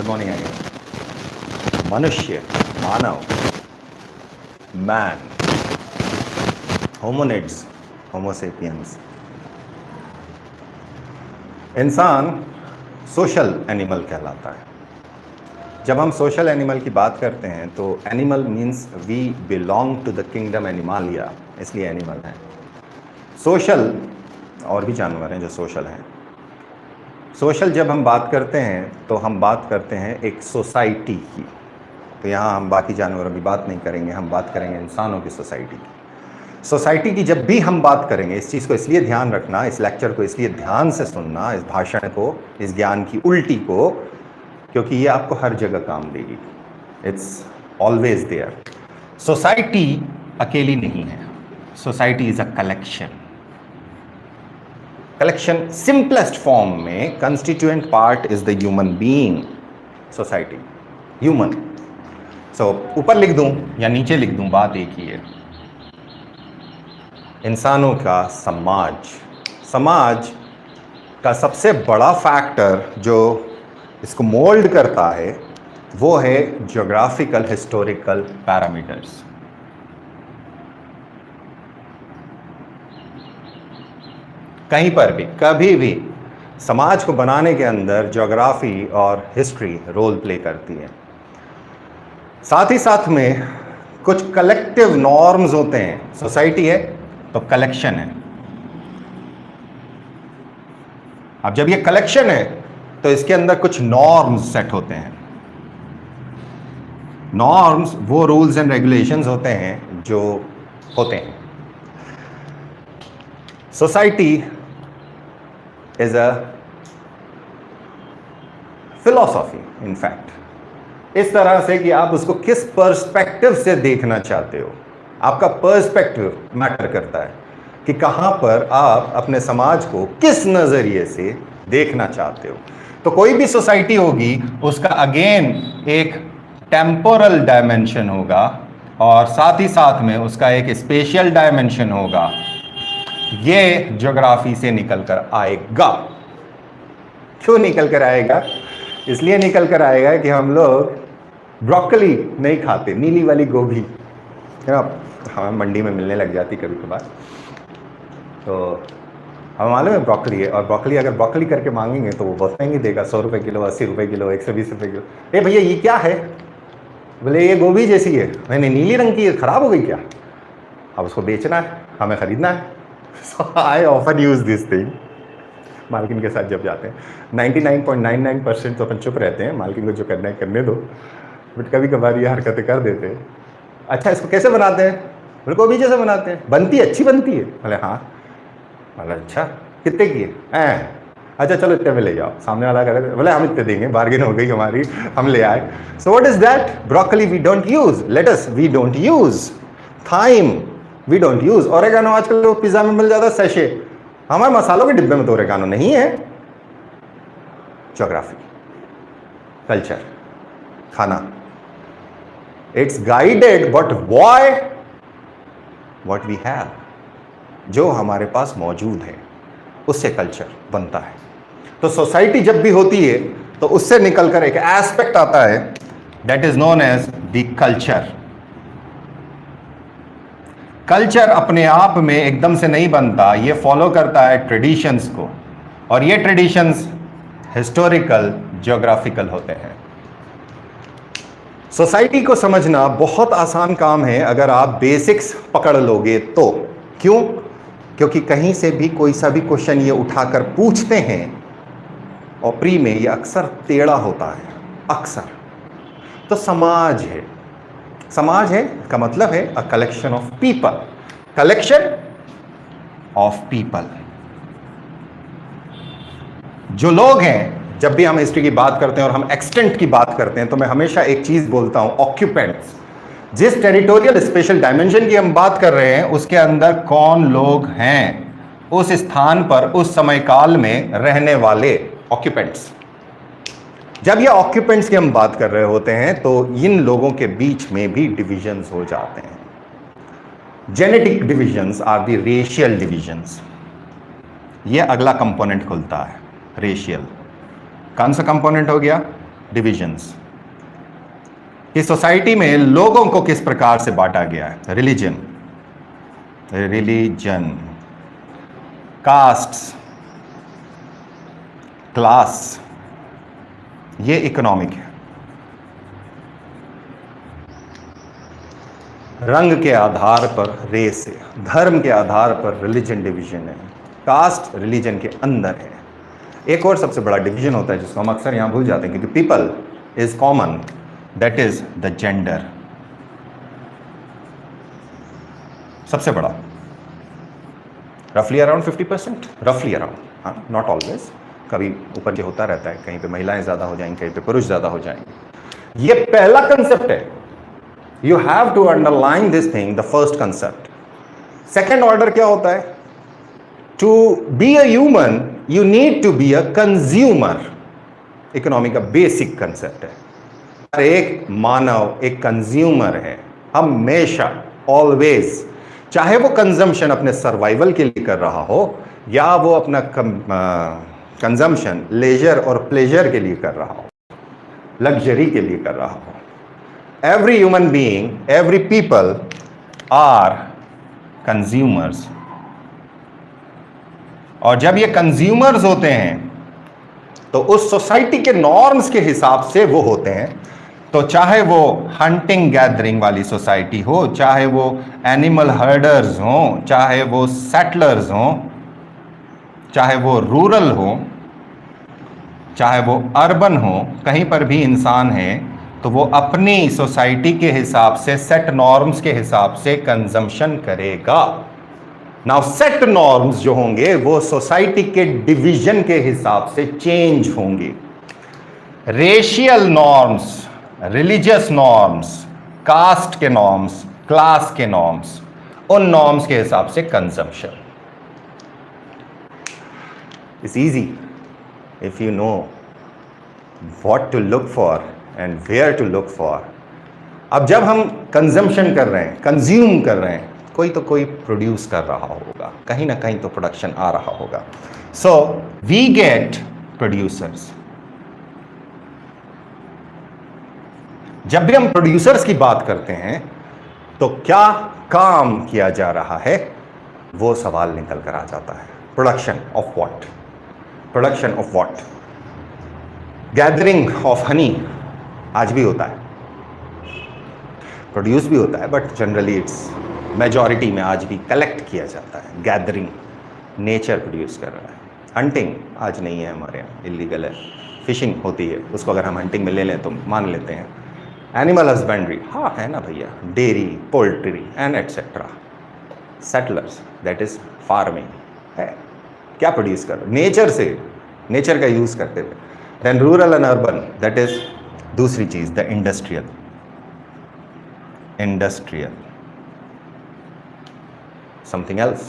Good morning again. मनुष्य, मानव, man, होमोनिड्स, Homo sapiens, इंसान social animal कहलाता है। जब हम सोशल एनिमल की बात करते हैं तो animal means we belong to the kingdom animalia, इसलिए एनिमल है। सोशल और भी जानवर हैं जो सोशल हैं। सोशल जब हम बात करते हैं तो हम बात करते हैं एक सोसाइटी की। तो यहाँ हम बाकी जानवरों की बात नहीं करेंगे, हम बात करेंगे इंसानों की सोसाइटी की। सोसाइटी की जब भी हम बात करेंगे, इस चीज़ को इसलिए ध्यान रखना, इस लेक्चर को इसलिए ध्यान से सुनना, इस भाषण को, इस ज्ञान की उल्टी को, क्योंकि ये आपको हर जगह काम देगी। It's always there. सोसाइटी अकेली नहीं है, society is a collection. Collection simplest form में constituent part is the human being. Society human. So ऊपर लिख दूं या नीचे लिख दूं, बात एक ही है। इंसानों का समाज, समाज का सबसे बड़ा फैक्टर जो इसको मोल्ड करता है वो है ज्योग्राफिकल हिस्टोरिकल पैरामीटर्स। कहीं पर भी कभी भी समाज को बनाने के अंदर ज्योग्राफी और हिस्ट्री रोल प्ले करती है। साथ ही साथ में कुछ कलेक्टिव नॉर्म्स होते हैं। सोसाइटी है तो कलेक्शन है। अब जब ये कलेक्शन है तो इसके अंदर कुछ नॉर्म्स सेट होते हैं। नॉर्म्स वो रूल्स एंड रेगुलेशंस होते हैं जो होते हैं। Society is a philosophy in fact, इस तरह से कि आप उसको किस पर्सपेक्टिव से देखना चाहते हो। आपका पर्सपेक्टिव मैटर करता है कि कहां पर आप अपने समाज को किस नजरिए से देखना चाहते हो। तो कोई भी सोसाइटी होगी उसका अगेन एक टेम्पोरल डायमेंशन होगा और साथ ही साथ में उसका एक स्पेशियल डायमेंशन होगा। ये ज्योग्राफी से निकल कर आएगा। क्यों निकल कर आएगा? इसलिए निकल कर आएगा कि हम लोग ब्रोकली नहीं खाते, नीली वाली गोभी है ना, हमें मंडी में मिलने लग जाती कभी कभार। तो हमें मालूम है ब्रोकली है, और ब्रोकली अगर ब्रोकली करके मांगेंगे तो वो बहुत महंगी देगा, 100 रुपये किलो, 80 रुपये किलो, 120 रुपये किलो। ए भैया ये क्या है? बोले ये गोभी जैसी है। मैंने नीली रंग की है, ख़राब हो गई क्या? अब उसको बेचना है, हमें ख़रीदना है। So I often use this thing. मालकिन के साथ जब जाते हैं 99.99% तो अपन चुप रहते हैं, मालकिन को जो करना है करने दो, बट कभी कभार ये हरकतें कर देते हैं। अच्छा इसको कैसे बनाते हैं? बोले गोभी जैसे बनाते हैं। बनती है, अच्छी बनती है? बोले हाँ। बोले अच्छा कितने की है? अच्छा चलो इतने में ले जाओ। सामने वाला करे बोले हम इतने देंगे, बार्गेन हो गई हमारी, हम ले आए। So what is that? Broccoli we don't use, lettuce we don't use, thyme we don't use, oregano आजकल तो पिज्जा में मिल जाता है सैशे, हमारे मसालों के डिब्बे में तो ओरेगानो नहीं है। ज्योग्राफी, कल्चर, खाना, it's guided but why what we have, जो हमारे पास मौजूद है उससे कल्चर बनता है। तो सोसाइटी जब भी होती है तो उससे निकलकर एक एस्पेक्ट आता है that is known as the culture. Culture अपने आप में एकदम से नहीं बनता, ये फॉलो करता है ट्रेडिशंस को, और ये ट्रेडिशंस हिस्टोरिकल, ज्योग्राफिकल होते हैं। सोसाइटी को समझना बहुत आसान काम है अगर आप बेसिक्स पकड़ लोगे तो। क्यों? क्योंकि कहीं से भी कोई सा भी क्वेश्चन ये उठाकर पूछते हैं और प्री में ये अक्सर टेढ़ा होता है, अक्सर। तो समाज है, समाज है का मतलब है a collection of people, collection of people. जो लोग हैं, जब भी हम हिस्ट्री की बात करते हैं और हम एक्सटेंट की बात करते हैं तो मैं हमेशा एक चीज बोलता हूं, ऑक्यूपेंट्स। जिस टेरिटोरियल स्पेशल डायमेंशन की हम बात कर रहे हैं उसके अंदर कौन लोग हैं, उस स्थान पर उस समय काल में रहने वाले ऑक्यूपेंट्स। जब ये ऑक्यूपेंट्स की हम बात कर रहे होते हैं तो इन लोगों के बीच में भी डिविजन्स हो जाते हैं। Genetic divisions are the racial divisions. ये अगला कंपोनेंट खुलता है, रेशियल। कौन सा कंपोनेंट हो गया? डिविजन्स कि सोसाइटी में लोगों को किस प्रकार से बांटा गया है। रिलीजन, कास्ट्स, क्लास, ये इकोनॉमिक है। रंग के आधार पर रेस है, धर्म के आधार पर रिलीजन डिवीजन है, कास्ट रिलीजन के अंदर है। एक और सबसे बड़ा डिवीजन होता है जिसको हम अक्सर यहां भूल जाते हैं क्योंकि people is common, that is the gender. सबसे बड़ा रफली अराउंड 50%, रफली अराउंड, हाँ, नॉट ऑलवेज, कभी ऊपर के होता रहता है, कहीं पे महिलाएं ज्यादा हो जाएंगी, कहीं पे पुरुष ज्यादा हो जाएंगे। ये पहला कंसेप्ट है। You have to underline this thing, the first concept. Second order क्या होता है? To be a human you need to be a consumer. Economy का बेसिक कंसेप्ट है, हर एक मानव एक कंज्यूमर है हमेशा, ऑलवेज, चाहे वो कंजम्पशन अपने सर्वाइवल के लिए कर रहा हो या वो अपना कंजम्पशन लेजर और प्लेजर के लिए कर रहा हो, लग्जरी के लिए कर रहा हो। Every human being, every people are consumers. और जब ये कंज्यूमर्स होते हैं तो उस सोसाइटी के नॉर्म्स के हिसाब से वो होते हैं। तो चाहे वो हंटिंग गैदरिंग वाली सोसाइटी हो, चाहे वो एनिमल हर्डर्स हो, चाहे वो सेटलर्स हो, चाहे वो रूरल हो, चाहे वो अर्बन हो, कहीं पर भी इंसान है तो वो अपनी सोसाइटी के हिसाब से, सेट नॉर्म्स के हिसाब से कंजम्पशन करेगा। नाउ सेट नॉर्म्स जो होंगे वो सोसाइटी के डिवीजन के हिसाब से चेंज होंगे। Racial norms, religious norms, caste के नॉर्म्स, क्लास के नॉर्म्स, उन नॉर्म्स के हिसाब से consumption. It's easy if you know what to look for and where to look for। अब जब हम कंजम्पशन कर रहे हैं, कंज्यूम कर रहे हैं, कोई तो कोई प्रोड्यूस कर रहा होगा, कहीं ना कहीं तो प्रोडक्शन आ रहा होगा। So we get producers. जब भी हम प्रोड्यूसर्स की बात करते हैं तो क्या काम किया जा रहा है वो सवाल निकल कर आ जाता है। Production of what? Production of what? Gathering of honey आज भी होता है, प्रोड्यूस भी होता है, बट जनरली इट्स मेजॉरिटी में आज भी कलेक्ट किया जाता है। गैदरिंग नेचर प्रोड्यूस कर रहा है। हंटिंग आज नहीं है हमारे यहाँ, इलीगल है। फिशिंग होती है, उसको अगर हम हंटिंग में ले लें तो मान लेते हैं। एनिमल हस्बेंड्री, हाँ है ना भैया, dairy, poultry and etcetera. Settlers, that is farming है। क्या प्रोड्यूस कर रहे? नेचर से, नेचर का यूज करते हुए। Then rural and urban, that is दूसरी चीज, the industrial. Industrial something else,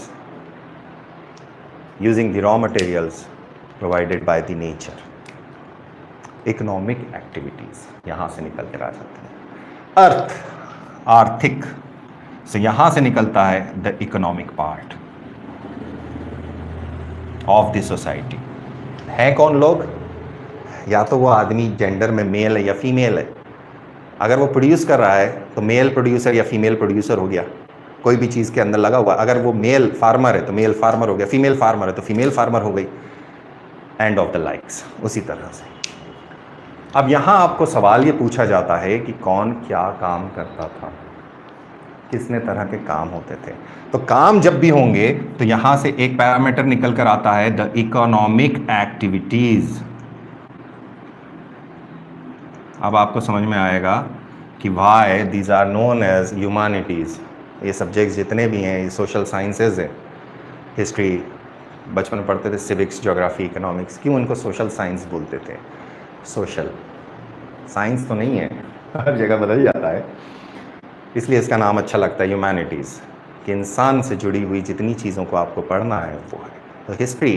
using the raw materials provided by the nature। Economic activities यहां से निकल कर आ जाते हैं। अर्थ, आर्थिक से यहां से निकलता है the economic part of the society. है कौन लोग? या तो वो आदमी जेंडर में मेल है या फीमेल है। अगर वो प्रोड्यूस कर रहा है तो मेल प्रोड्यूसर या फीमेल प्रोड्यूसर हो गया, कोई भी चीज़ के अंदर लगा हुआ। अगर वो मेल फार्मर है तो मेल फार्मर हो गया, फीमेल फार्मर है तो फीमेल फार्मर हो गई, एंड ऑफ द लाइक्स। उसी तरह से अब यहाँ आपको सवाल ये पूछा जाता है कि कौन क्या काम करता था, किसने तरह के काम होते थे। तो काम जब भी होंगे तो यहाँ से एक पैरामीटर निकल कर आता है, द इकोनॉमिक एक्टिविटीज। अब आपको समझ में आएगा कि why these are known as humanities. ये सब्जेक्ट्स जितने भी हैं, ये सोशल साइंसेज है, हिस्ट्री बचपन में पढ़ते थे, सिविक्स, ज्योग्राफी, इकोनॉमिक्स, क्यों इनको सोशल साइंस बोलते थे? सोशल साइंस तो नहीं है, हर जगह बदल जाता है, इसलिए इसका नाम अच्छा लगता है ह्यूमैनिटीज़, कि इंसान से जुड़ी हुई जितनी चीज़ों को आपको पढ़ना है वो है। तो history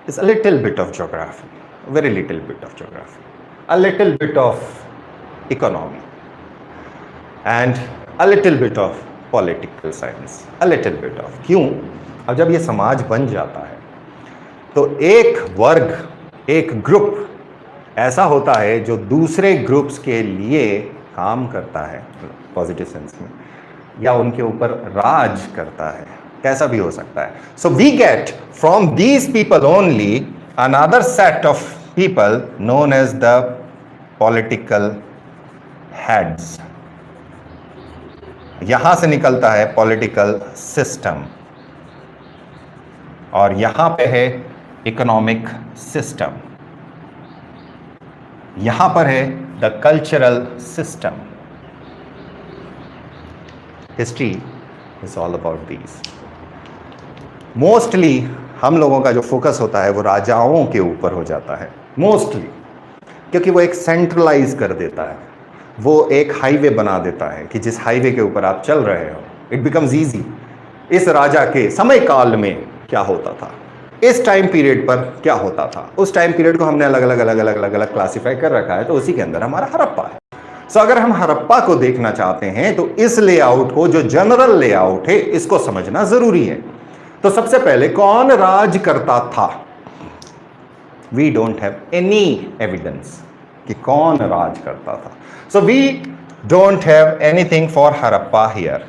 is a little bit of geography, very little bit of geography, a little bit of economy and a little bit of political science, a little bit of. क्यों? अब जब ये समाज बन जाता है तो एक वर्ग, एक ग्रुप ऐसा होता है जो दूसरे ग्रुप्स के लिए काम करता है पॉजिटिव सेंस में, या उनके ऊपर राज करता है, कैसा भी हो सकता है. So we get from these people only another set of people known as the political heads. यहां से निकलता है पॉलिटिकल सिस्टम, और यहां पे है इकोनॉमिक सिस्टम, यहां पर है the cultural system. History is all about these. Mostly हम लोगों का जो फोकस होता है वो राजाओं के ऊपर हो जाता है मोस्टली, क्योंकि वो एक सेंट्रलाइज कर देता है, वो एक हाईवे बना देता है कि जिस हाईवे के ऊपर आप चल रहे हो इट बिकम्स ईजी. इस राजा के समय काल में क्या होता था, इस टाइम पीरियड पर क्या होता था, उस टाइम पीरियड को हमने अलग अलग अलग अलग अलग अलग क्लासिफाई कर रखा है, तो उसी के अंदर हमारा हड़प्पा है. सो अगर हम हड़प्पा को देखना चाहते हैं तो इस लेआउट को, जो जनरल लेआउट है, इसको समझना जरूरी है. तो सबसे पहले कौन राज करता था? We don't have any evidence कि कौन राज करता था. So we don't have anything for Harappa here.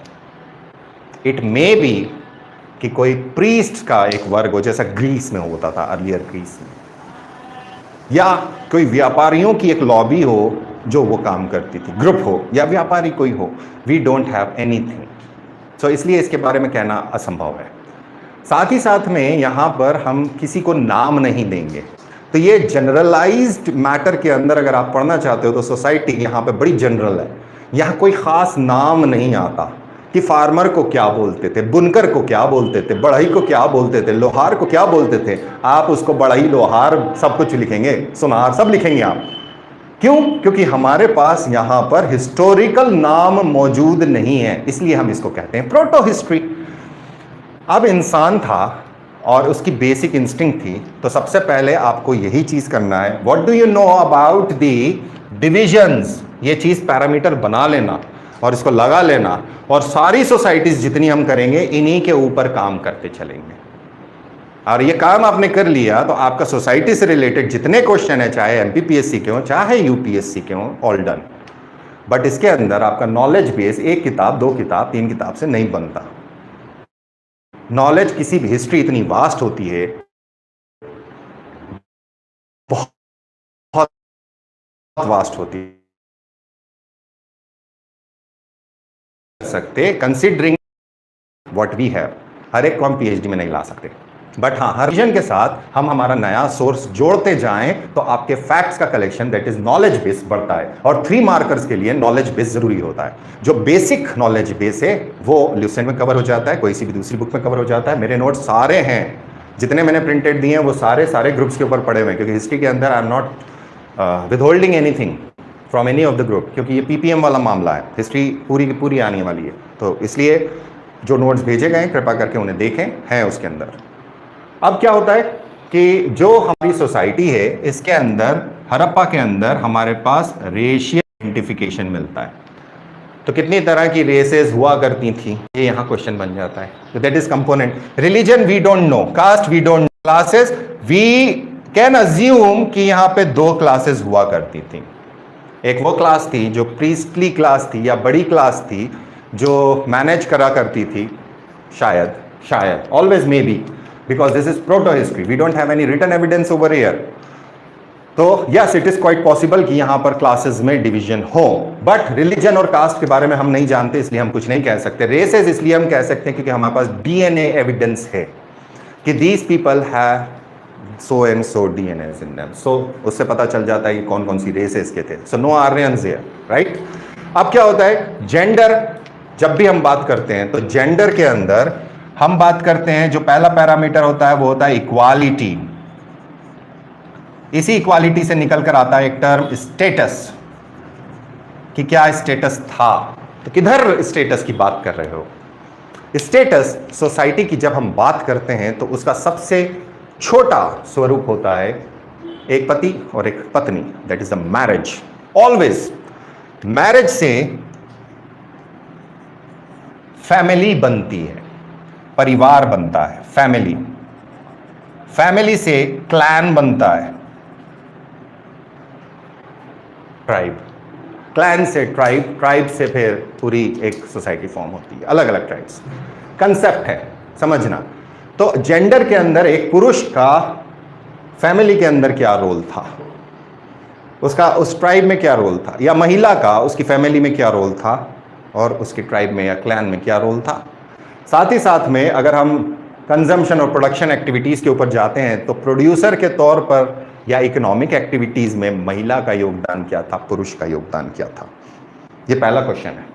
It may be कि कोई प्रीस्ट का एक वर्ग हो, जैसा ग्रीस में होता था, अर्लियर ग्रीस में, या कोई व्यापारियों की एक लॉबी हो जो वो काम करती थी, ग्रुप हो या व्यापारी कोई हो. We don't have anything. So इसलिए इसके बारे में कहना असंभव है. साथ ही साथ में यहाँ पर हम किसी को नाम नहीं देंगे. तो ये जनरलाइज्ड मैटर के अंदर अगर आप पढ़ना चाहते हो तो सोसाइटी यहाँ पे बड़ी जनरल है. यहाँ कोई खास नाम नहीं आता कि फार्मर को क्या बोलते थे, बुनकर को क्या बोलते थे, बढ़ई को क्या बोलते थे, लोहार को क्या बोलते थे. आप उसको बढ़ई, लोहार सब कुछ लिखेंगे, सुनार सब लिखेंगे आप. क्यों? क्योंकि हमारे पास यहाँ पर हिस्टोरिकल नाम मौजूद नहीं है, इसलिए हम इसको कहते हैं प्रोटो हिस्ट्री. अब इंसान था और उसकी बेसिक इंस्टिंक्ट थी, तो सबसे पहले आपको यही चीज करना है. What do you know about the divisions? ये चीज पैरामीटर बना लेना और इसको लगा लेना, और सारी सोसाइटीज जितनी हम करेंगे इन्हीं के ऊपर काम करते चलेंगे. और ये काम आपने कर लिया तो आपका सोसाइटी से रिलेटेड जितने क्वेश्चन है, चाहे एमपीपीएससी के हो चाहे यूपीएससी के हो, ऑल डन. बट इसके अंदर आपका नॉलेज बेस एक किताब, दो किताब, तीन किताब से नहीं बनता. नॉलेज किसी भी, हिस्ट्री इतनी वास्ट होती है, बहुत वास्ट होती है सकते, कंसिडरिंग व्हाट वी हैव. हर एक को हम पीएचडी में नहीं ला सकते, बट हाँ, हर विजन के साथ हम हमारा नया सोर्स जोड़ते जाएं तो आपके फैक्ट्स का collection, that is knowledge base, बढ़ता है. और 3 मार्कर्स के लिए नॉलेज बेस जरूरी होता है. जो बेसिक नॉलेज बेस है वो ल्यूसेंट में कवर हो जाता है, कोई सी भी दूसरी बुक में कवर हो जाता है. मेरे नोट्स सारे हैं, जितने मैंने प्रिंटेड दिए हैं वो सारे ग्रुप्स के ऊपर पड़े हुए हैं, क्योंकि हिस्ट्री के अंदर I am not withholding anything from any of the group, क्योंकि ये पीपीएम वाला मामला है. हिस्ट्री पूरी की पूरी आने वाली है, तो इसलिए जो नोट्स भेजे गए कृपा करके उन्हें देखें, हैं उसके अंदर. अब क्या होता है कि जो हमारी सोसाइटी है इसके अंदर, हड़प्पा के अंदर हमारे पास रेशियल आइडेंटिफिकेशन मिलता है. तो कितनी तरह की रेसेस हुआ करती थी, ये यहाँ क्वेश्चन बन जाता है. तो that is component. Religion we don't know, caste we don't know, classes we can assume कि यहाँ पे 2 क्लासेस हुआ करती थी. एक वो क्लास थी जो प्रीस्टली क्लास थी या बड़ी क्लास थी जो मैनेज करा करती थी, शायद always maybe, because this is proto history, we don't have any written evidence over here. तो yes, it is quite possible कि यहाँ पर क्लासेस में डिवीजन हो, बट रिलीजन और कास्ट के बारे में हम नहीं जानते, इसलिए हम कुछ नहीं कह सकते. रेसेस इसलिए हम कह सकते हैं क्योंकि हमारे पास डीएनए एविडेंस है कि these people have so and so DNA in them. So उससे पता चल जाता है कि कौन कौन सी रेसेस के थे. So no Aryans here, right. अब क्या होता है, जेंडर, जब भी हम बात करते हैं तो जेंडर के अंदर हम बात करते हैं, जो पहला पैरामीटर होता है वो होता है इक्वालिटी. इसी इक्वालिटी से निकल कर आता है एक टर्म स्टेटस, कि क्या स्टेटस था. तो किधर स्टेटस की बात कर रहे हो? स्टेटस सोसाइटी की जब हम बात करते हैं तो उसका सबसे छोटा स्वरूप होता है एक पति और एक पत्नी, that is the marriage. Always marriage से फैमिली बनती है, परिवार बनता है, फैमिली से क्लैन बनता है, ट्राइब, क्लैन से ट्राइब, ट्राइब से फिर पूरी एक सोसाइटी फॉर्म होती है, अलग अलग ट्राइब्स। कंसेप्ट है समझना। तो जेंडर के अंदर एक पुरुष का फैमिली के अंदर क्या रोल था, उसका उस ट्राइब में क्या रोल था, या महिला का उसकी फैमिली में क्या रोल था और उसके ट्राइब में या क्लैन में क्या रोल था। साथ ही साथ में अगर हम कंजम्पशन और प्रोडक्शन एक्टिविटीज़ के ऊपर जाते हैं तो प्रोड्यूसर के तौर पर या इकोनॉमिक एक्टिविटीज़ में महिला का योगदान क्या था, पुरुष का योगदान क्या था, ये पहला क्वेश्चन है।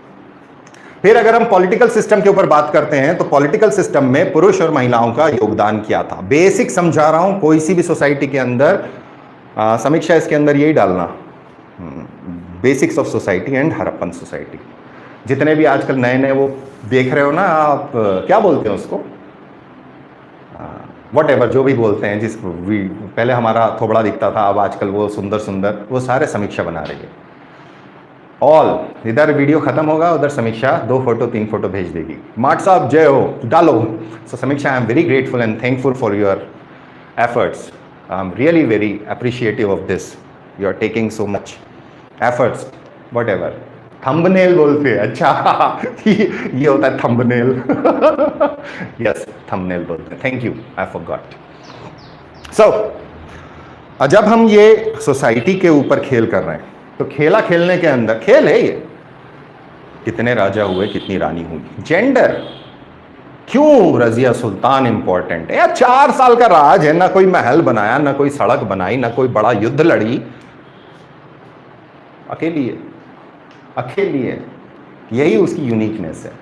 फिर अगर हम पॉलिटिकल सिस्टम के ऊपर बात करते हैं तो पॉलिटिकल सिस्टम में पुरुष और महिलाओं का योगदान क्या था। बेसिक समझा रहा हूं, कोई सी भी सोसाइटी के अंदर समीक्षा इसके अंदर यही डालना, basics of society and Harappan society. जितने भी आजकल नए नए वो देख रहे हो ना आप, क्या बोलते हैं उसको, वॉट जो भी बोलते हैं, जिस पहले हमारा थोबड़ा दिखता था, अब आजकल वो सुंदर सुंदर, वो सारे समीक्षा बना रही है। ऑल, इधर वीडियो खत्म होगा, उधर समीक्षा 2 फोटो 3 फोटो भेज देगी। मार्ट साहब जय हो, डालो। So Samiksha, I am very grateful and thankful for your efforts. I am really very appreciative of this, you are taking so much efforts, whatever. Thumbnail बोलते हैं, अच्छा ये होता है थंबनेल। यस, थंबनेल बोलते हैं, थैंक यू, आई फॉरगॉट। सो जब हम ये सोसाइटी के ऊपर खेल कर रहे हैं तो खेला खेलने के अंदर खेल है ये, कितने राजा हुए, कितनी रानी हुई। जेंडर क्यों रजिया सुल्तान इंपॉर्टेंट है यार, 4 साल का राज है, ना कोई महल बनाया, ना कोई सड़क बनाई, ना कोई बड़ा युद्ध लड़ी, अकेली है, अकेली है, यही उसकी यूनिकनेस है।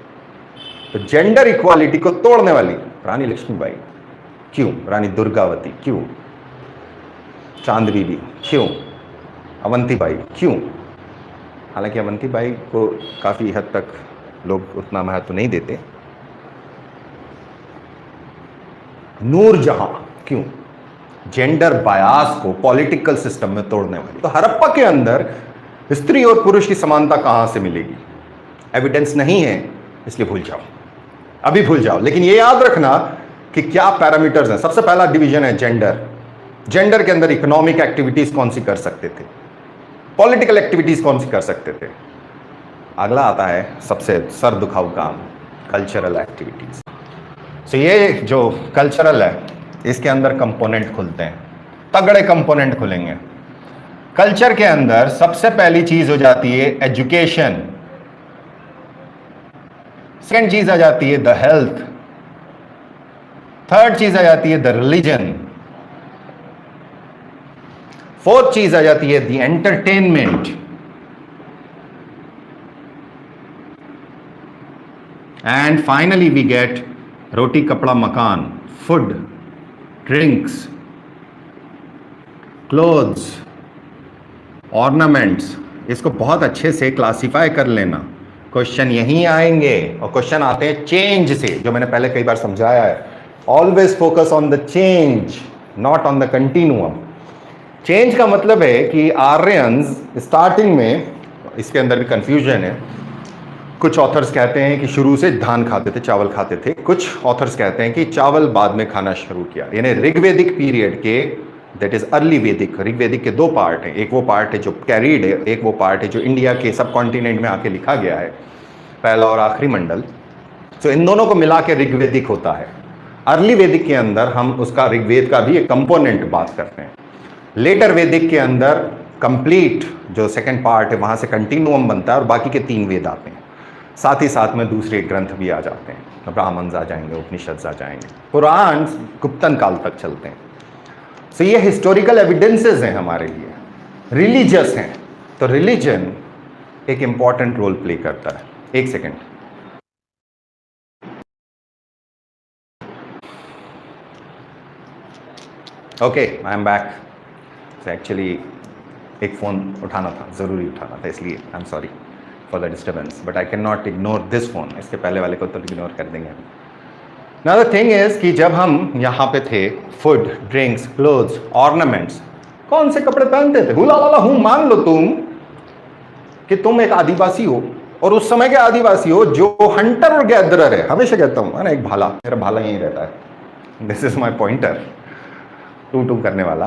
तो जेंडर इक्वालिटी को तोड़ने वाली रानी लक्ष्मीबाई क्यों, रानी दुर्गावती क्यों, चांद बीबी क्यों, अवंतीबाई क्यों। हालांकि अवंतीबाई को काफी हद तक लोग उतना महत्व नहीं देते। नूरजहां क्यों, जेंडर बायास को पॉलिटिकल सिस्टम में तोड़ने वाली। तो हड़प्पा के अंदर स्त्री और पुरुष की समानता कहां से मिलेगी, एविडेंस नहीं है, इसलिए भूल जाओ, अभी भूल जाओ। लेकिन ये याद रखना कि क्या पैरामीटर्स हैं। सबसे पहला डिवीजन है जेंडर। जेंडर के अंदर इकोनॉमिक एक्टिविटीज कौन सी कर सकते थे, पॉलिटिकल एक्टिविटीज कौन सी कर सकते थे। अगला आता है सबसे सर दुखाऊ काम, कल्चरल एक्टिविटीज। तो ये जो कल्चरल है इसके अंदर कंपोनेंट खुलते हैं, तगड़े कंपोनेंट खुलेंगे। कल्चर के अंदर सबसे पहली चीज हो जाती है एजुकेशन, सेकंड चीज आ जाती है द हेल्थ, थर्ड चीज आ जाती है द रिलीजन, फोर्थ चीज आ जाती है the entertainment, and finally we get roti kapda makan, food, drinks, clothes, ornaments. इसको बहुत अच्छे से क्लासिफाई कर लेना, क्वेश्चन यहीं आएंगे। और क्वेश्चन आते हैं चेंज से, जो मैंने पहले कई बार समझाया है। Always focus on the change, not on the continuum. Change का मतलब है कि आर्यंस स्टार्टिंग में, इसके अंदर भी कंफ्यूजन है, कुछ ऑथर्स कहते हैं कि शुरू से धान खाते थे, चावल खाते थे। कुछ ऑथर्स कहते हैं कि चावल बाद में खाना शुरू किया। यानी ऋग्वेदिक पीरियड के, दैट इज अर्ली वेदिक, ऋग्वेदिक के 2 पार्ट हैं। एक वो पार्ट है जो कैरीड है, एक वो पार्ट है जो इंडिया के सब कॉन्टिनेंट में आके लिखा गया है, पहला और आखिरी मंडल। तो इन दोनों को मिला के ऋग्वेदिक होता है। अर्ली वेदिक के अंदर हम उसका ऋग्वेद का भी एक कंपोनेंट बात करते हैं। लेटर वेदिक के अंदर कंप्लीट जो सेकेंड पार्ट है वहां से कंटिन्यूअम बनता है और बाकी के 3 वेद आते हैं। साथ ही साथ में दूसरे ग्रंथ भी आ जाते हैं, ब्राह्मण्स आ जाएंगे, उपनिषद आ जाएंगे, पुराण गुप्तन काल तक चलते हैं। तो ये हिस्टोरिकल एविडेंसेस हैं हमारे लिए, रिलीजियस हैं। तो रिलीजन एक इंपॉर्टेंट रोल प्ले करता है। एक second, okay, I am back. Actually एक फ़ोन उठाना था, ज़रूरी उठाना था, इसलिए I am sorry for the disturbance, but I can not ignore this phone. इसके पहले वाले को तो इग्नोर कर देंगे। नाउ द थिंग इज कि जब हम यहाँ पे थे, फूड, ड्रिंक्स, क्लोथ्स, ऑर्नामेंट्स, कौन से कपड़े पहनते थे? हुला वाला हूँ, मान लो तुम कि तुम एक आदिवासी हो और उस समय के आदिवासी हो जो हंटर और गैदरर है। हमेशा कहता हूँ ना, एक भाला, मेरा भाला यहीं रहता है, दिस इज माई पॉइंटर, टू करने वाला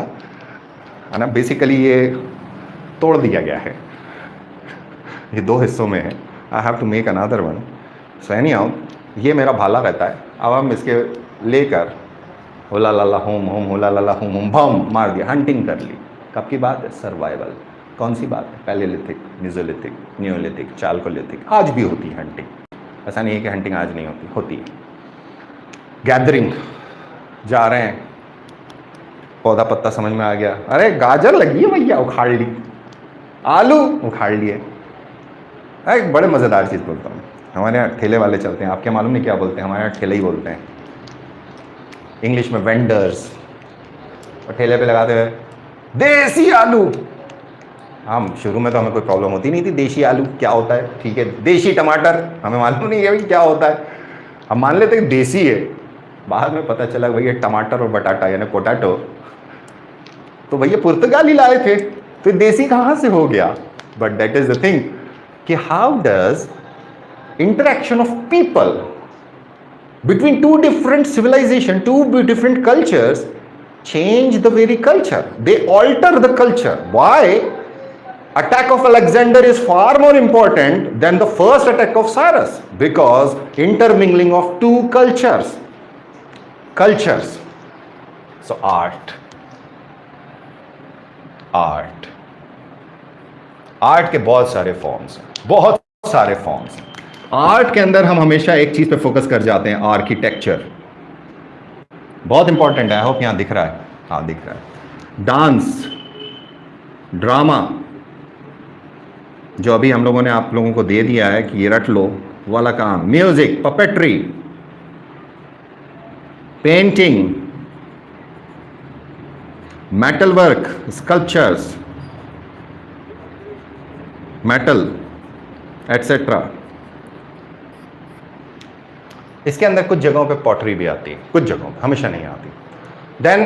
है ना। बेसिकली ये तोड़ दिया गया है। ये 2 हिस्सों में है, I have to make another one. So anyhow, ये मेरा भाला रहता है। अब हम इसके लेकर होला लाला होम होम होला लाला होम होम बम मार दिया, हंटिंग कर ली। कब की बात है? सर्वाइवल। कौन सी बात है? Palaeolithic, Mesolithic, Neolithic, chalcolithic. आज भी होती है हंटिंग, ऐसा नहीं है कि हंटिंग आज नहीं होती, होती है। गैदरिंग, जा रहे हैं, पौधा पत्ता समझ में आ गया, अरे गाजर लगी है भैया, उखाड़ ली। आलू उखाड़ लिए। एक बड़े मज़ेदार चीज़ बोलता हूँ, हमारे यहाँ ठेले वाले चलते हैं, आपके मालूम नहीं क्या बोलते हैं, हमारे यहाँ ठेले ही बोलते हैं, इंग्लिश में वेंडर्स। और ठेले पे लगाते हुए देसी आलू। हम शुरू में तो हमें कोई प्रॉब्लम होती नहीं थी, देसी आलू क्या होता है, ठीक है। देसी टमाटर, हमें मालूम नहीं है भाई क्या होता है, हम मान लेते हैं देसी है। बाद में पता चला भैया टमाटर और बटाटा यानी पोटैटो तो भैया पुर्तगाली लाए थे, तो देसी कहाँ से हो गया। But that is the thing कि how does interaction of people between two different civilizations, two different cultures, change the very culture. They alter the culture. Why? Attack of Alexander is far more important than the first attack of Cyrus, because intermingling of two cultures. So art के बहुत सारे forms हैं, बहुत सारे forms हैं। Art के अंदर हम हमेशा एक चीज पे फोकस कर जाते हैं, आर्किटेक्चर बहुत इंपॉर्टेंट है। आई होप यहां दिख रहा है, हाँ दिख रहा है। डांस, ड्रामा, जो अभी हम लोगों ने आप लोगों को दे दिया है कि ये रट लो वाला काम, music, puppetry, painting, metal work, sculptures, metal etcetera. इसके अंदर कुछ जगहों पे पॉटरी भी आती है, कुछ जगहों पे, हमेशा नहीं आती। देन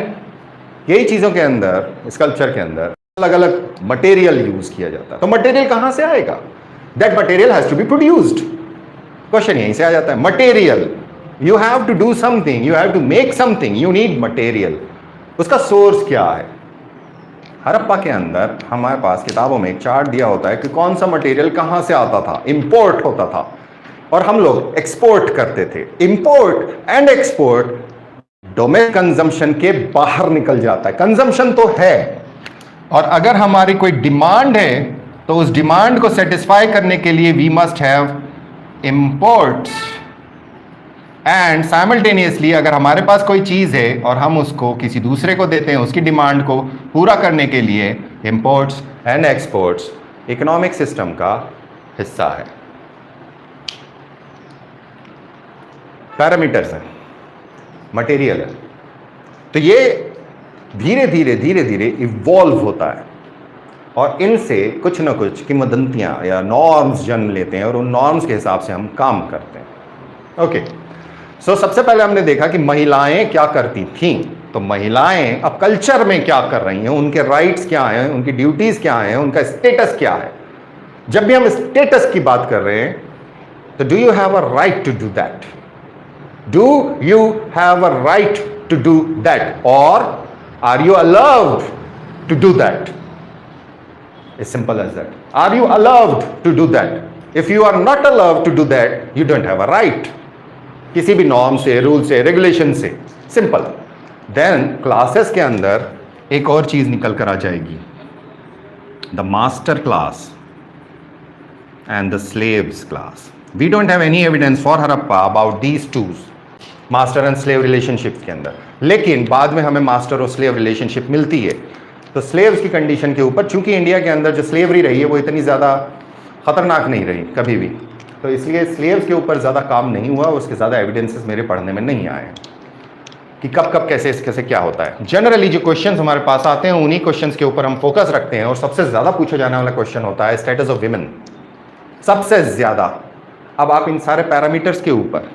यही चीज़ों के अंदर, स्कल्पचर के अंदर अलग अलग मटेरियल यूज किया जाता है। तो मटेरियल कहाँ से आएगा? That material has to be produced. Question यहीं से आ जाता है। Material, you have to do something, you have to make something, you need material. उसका सोर्स क्या है? हड़प्पा के अंदर हमारे पास किताबों में एक चार्ट दिया होता है कि कौन सा मटेरियल कहाँ से आता था, इंपोर्ट होता था और हम लोग एक्सपोर्ट करते थे। Import and export domestic consumption के बाहर निकल जाता है। कंजम्पशन तो है, और अगर हमारी कोई डिमांड है तो उस डिमांड को सेटिस्फाई करने के लिए we must have imports. And simultaneously अगर हमारे पास कोई चीज़ है और हम उसको किसी दूसरे को देते हैं उसकी डिमांड को पूरा करने के लिए, imports and exports economic system का हिस्सा है। पैरामीटर्स हैं, मटेरियल है। तो ये धीरे धीरे इवॉल्व होता है और इनसे कुछ ना कुछ किंवदंतियां या नॉर्म्स जन्म लेते हैं और उन नॉर्म्स के हिसाब से हम काम करते हैं। ओके, सो सबसे पहले हमने देखा कि महिलाएं क्या करती थीं। तो महिलाएं अब कल्चर में क्या कर रही हैं, उनके राइट्स क्या हैं, उनकी ड्यूटीज क्या हैं, उनका स्टेटस क्या है। जब भी हम स्टेटस की बात कर रहे हैं तो do you have a right to do that? Do you have a right to do that, or are you allowed to do that? As simple as that. Are you allowed to do that? If you are not allowed to do that, you don't have a right. किसी भी norm से, rule से, regulation से, simple. Then classes के अंदर एक और चीज निकल कर आ जाएगी, the master class and the slaves class. We don't have any evidence for Harappa about these two, master and slave relationship के अंदर, लेकिन बाद में हमें मास्टर और स्लेव रिलेशनशिप मिलती है। तो स्लेव्स की कंडीशन के ऊपर, चूंकि इंडिया के अंदर जो स्लेवरी रही है वो इतनी ज़्यादा खतरनाक नहीं रही कभी भी, तो इसलिए स्लेव्स के ऊपर ज़्यादा काम नहीं हुआ, उसके ज़्यादा एविडेंसेस मेरे पढ़ने में नहीं आए कि कब कब कैसे क्या होता है। जनरली जो क्वेश्चंस हमारे पास आते हैं उन्हीं क्वेश्चंस के ऊपर हम फोकस रखते हैं, और सबसे ज़्यादा पूछा जाने वाला क्वेश्चन होता है स्टेटस ऑफ विमेन, सबसे ज़्यादा। अब आप इन सारे पैरामीटर्स के ऊपर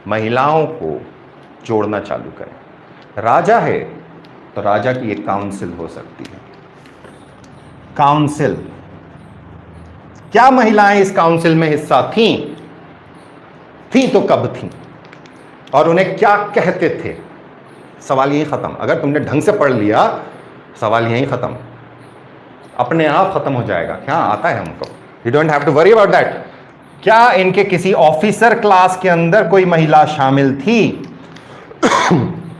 महिलाओं को जोड़ना चालू करें। राजा है तो राजा की एक काउंसिल हो सकती है। काउंसिल, क्या महिलाएं इस काउंसिल में हिस्सा थी तो कब थी और उन्हें क्या कहते थे? सवाल यही खत्म। अगर तुमने ढंग से पढ़ लिया सवाल यही खत्म, अपने आप खत्म हो जाएगा। क्या आता है हमको? You don't have to worry about that. क्या इनके किसी ऑफिसर क्लास के अंदर कोई महिला शामिल थी?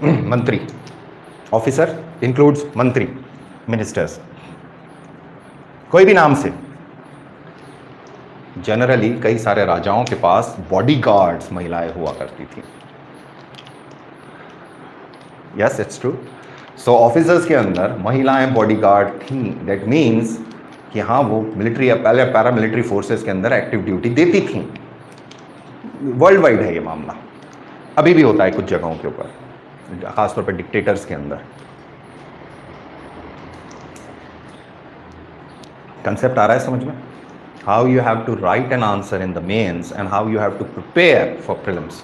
मंत्री, ऑफिसर इंक्लूड्स मंत्री, मिनिस्टर्स, कोई भी नाम से। जनरली कई सारे राजाओं के पास बॉडीगार्ड्स महिलाएं हुआ करती थी। Yes, it's true. So officers के अंदर महिलाएं बॉडीगार्ड थी। दैट मीन्स कि हाँ, वो मिलिट्री या पहले पैरामिलिट्री फोर्सेस के अंदर एक्टिव ड्यूटी देती थी। वर्ल्ड वाइड है ये मामला, अभी भी होता है कुछ जगहों के ऊपर, खासतौर पर डिक्टेटर्स के अंदर। कंसेप्ट आ रहा है समझ में? How you have to write an answer in the mains and how you have to prepare for prelims.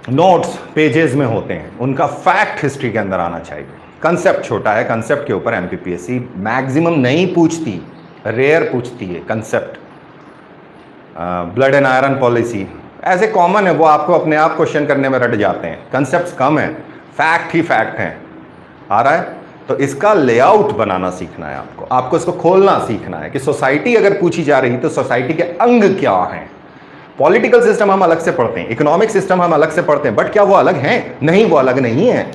Notes pages में होते हैं, उनका फैक्ट हिस्ट्री के अंदर आना चाहिए। कंसेप्ट छोटा है, कंसेप्ट के ऊपर एमपीपीएससी मैक्सिमम नहीं पूछती, रेयर पूछती है concept. Blood and iron policy ऐसे कॉमन है, वो आपको अपने आप क्वेश्चन करने में रट जाते हैं। कंसेप्ट्स कम है, फैक्ट ही फैक्ट हैं। आ रहा है? तो इसका लेआउट बनाना सीखना है आपको इसको खोलना सीखना है कि सोसाइटी अगर पूछी जा रही तो सोसाइटी के अंग क्या हैं। पॉलिटिकल सिस्टम हम अलग से पढ़ते हैं, इकोनॉमिक सिस्टम हम अलग से पढ़ते हैं, बट क्या वो अलग हैं? नहीं, वो अलग नहीं है।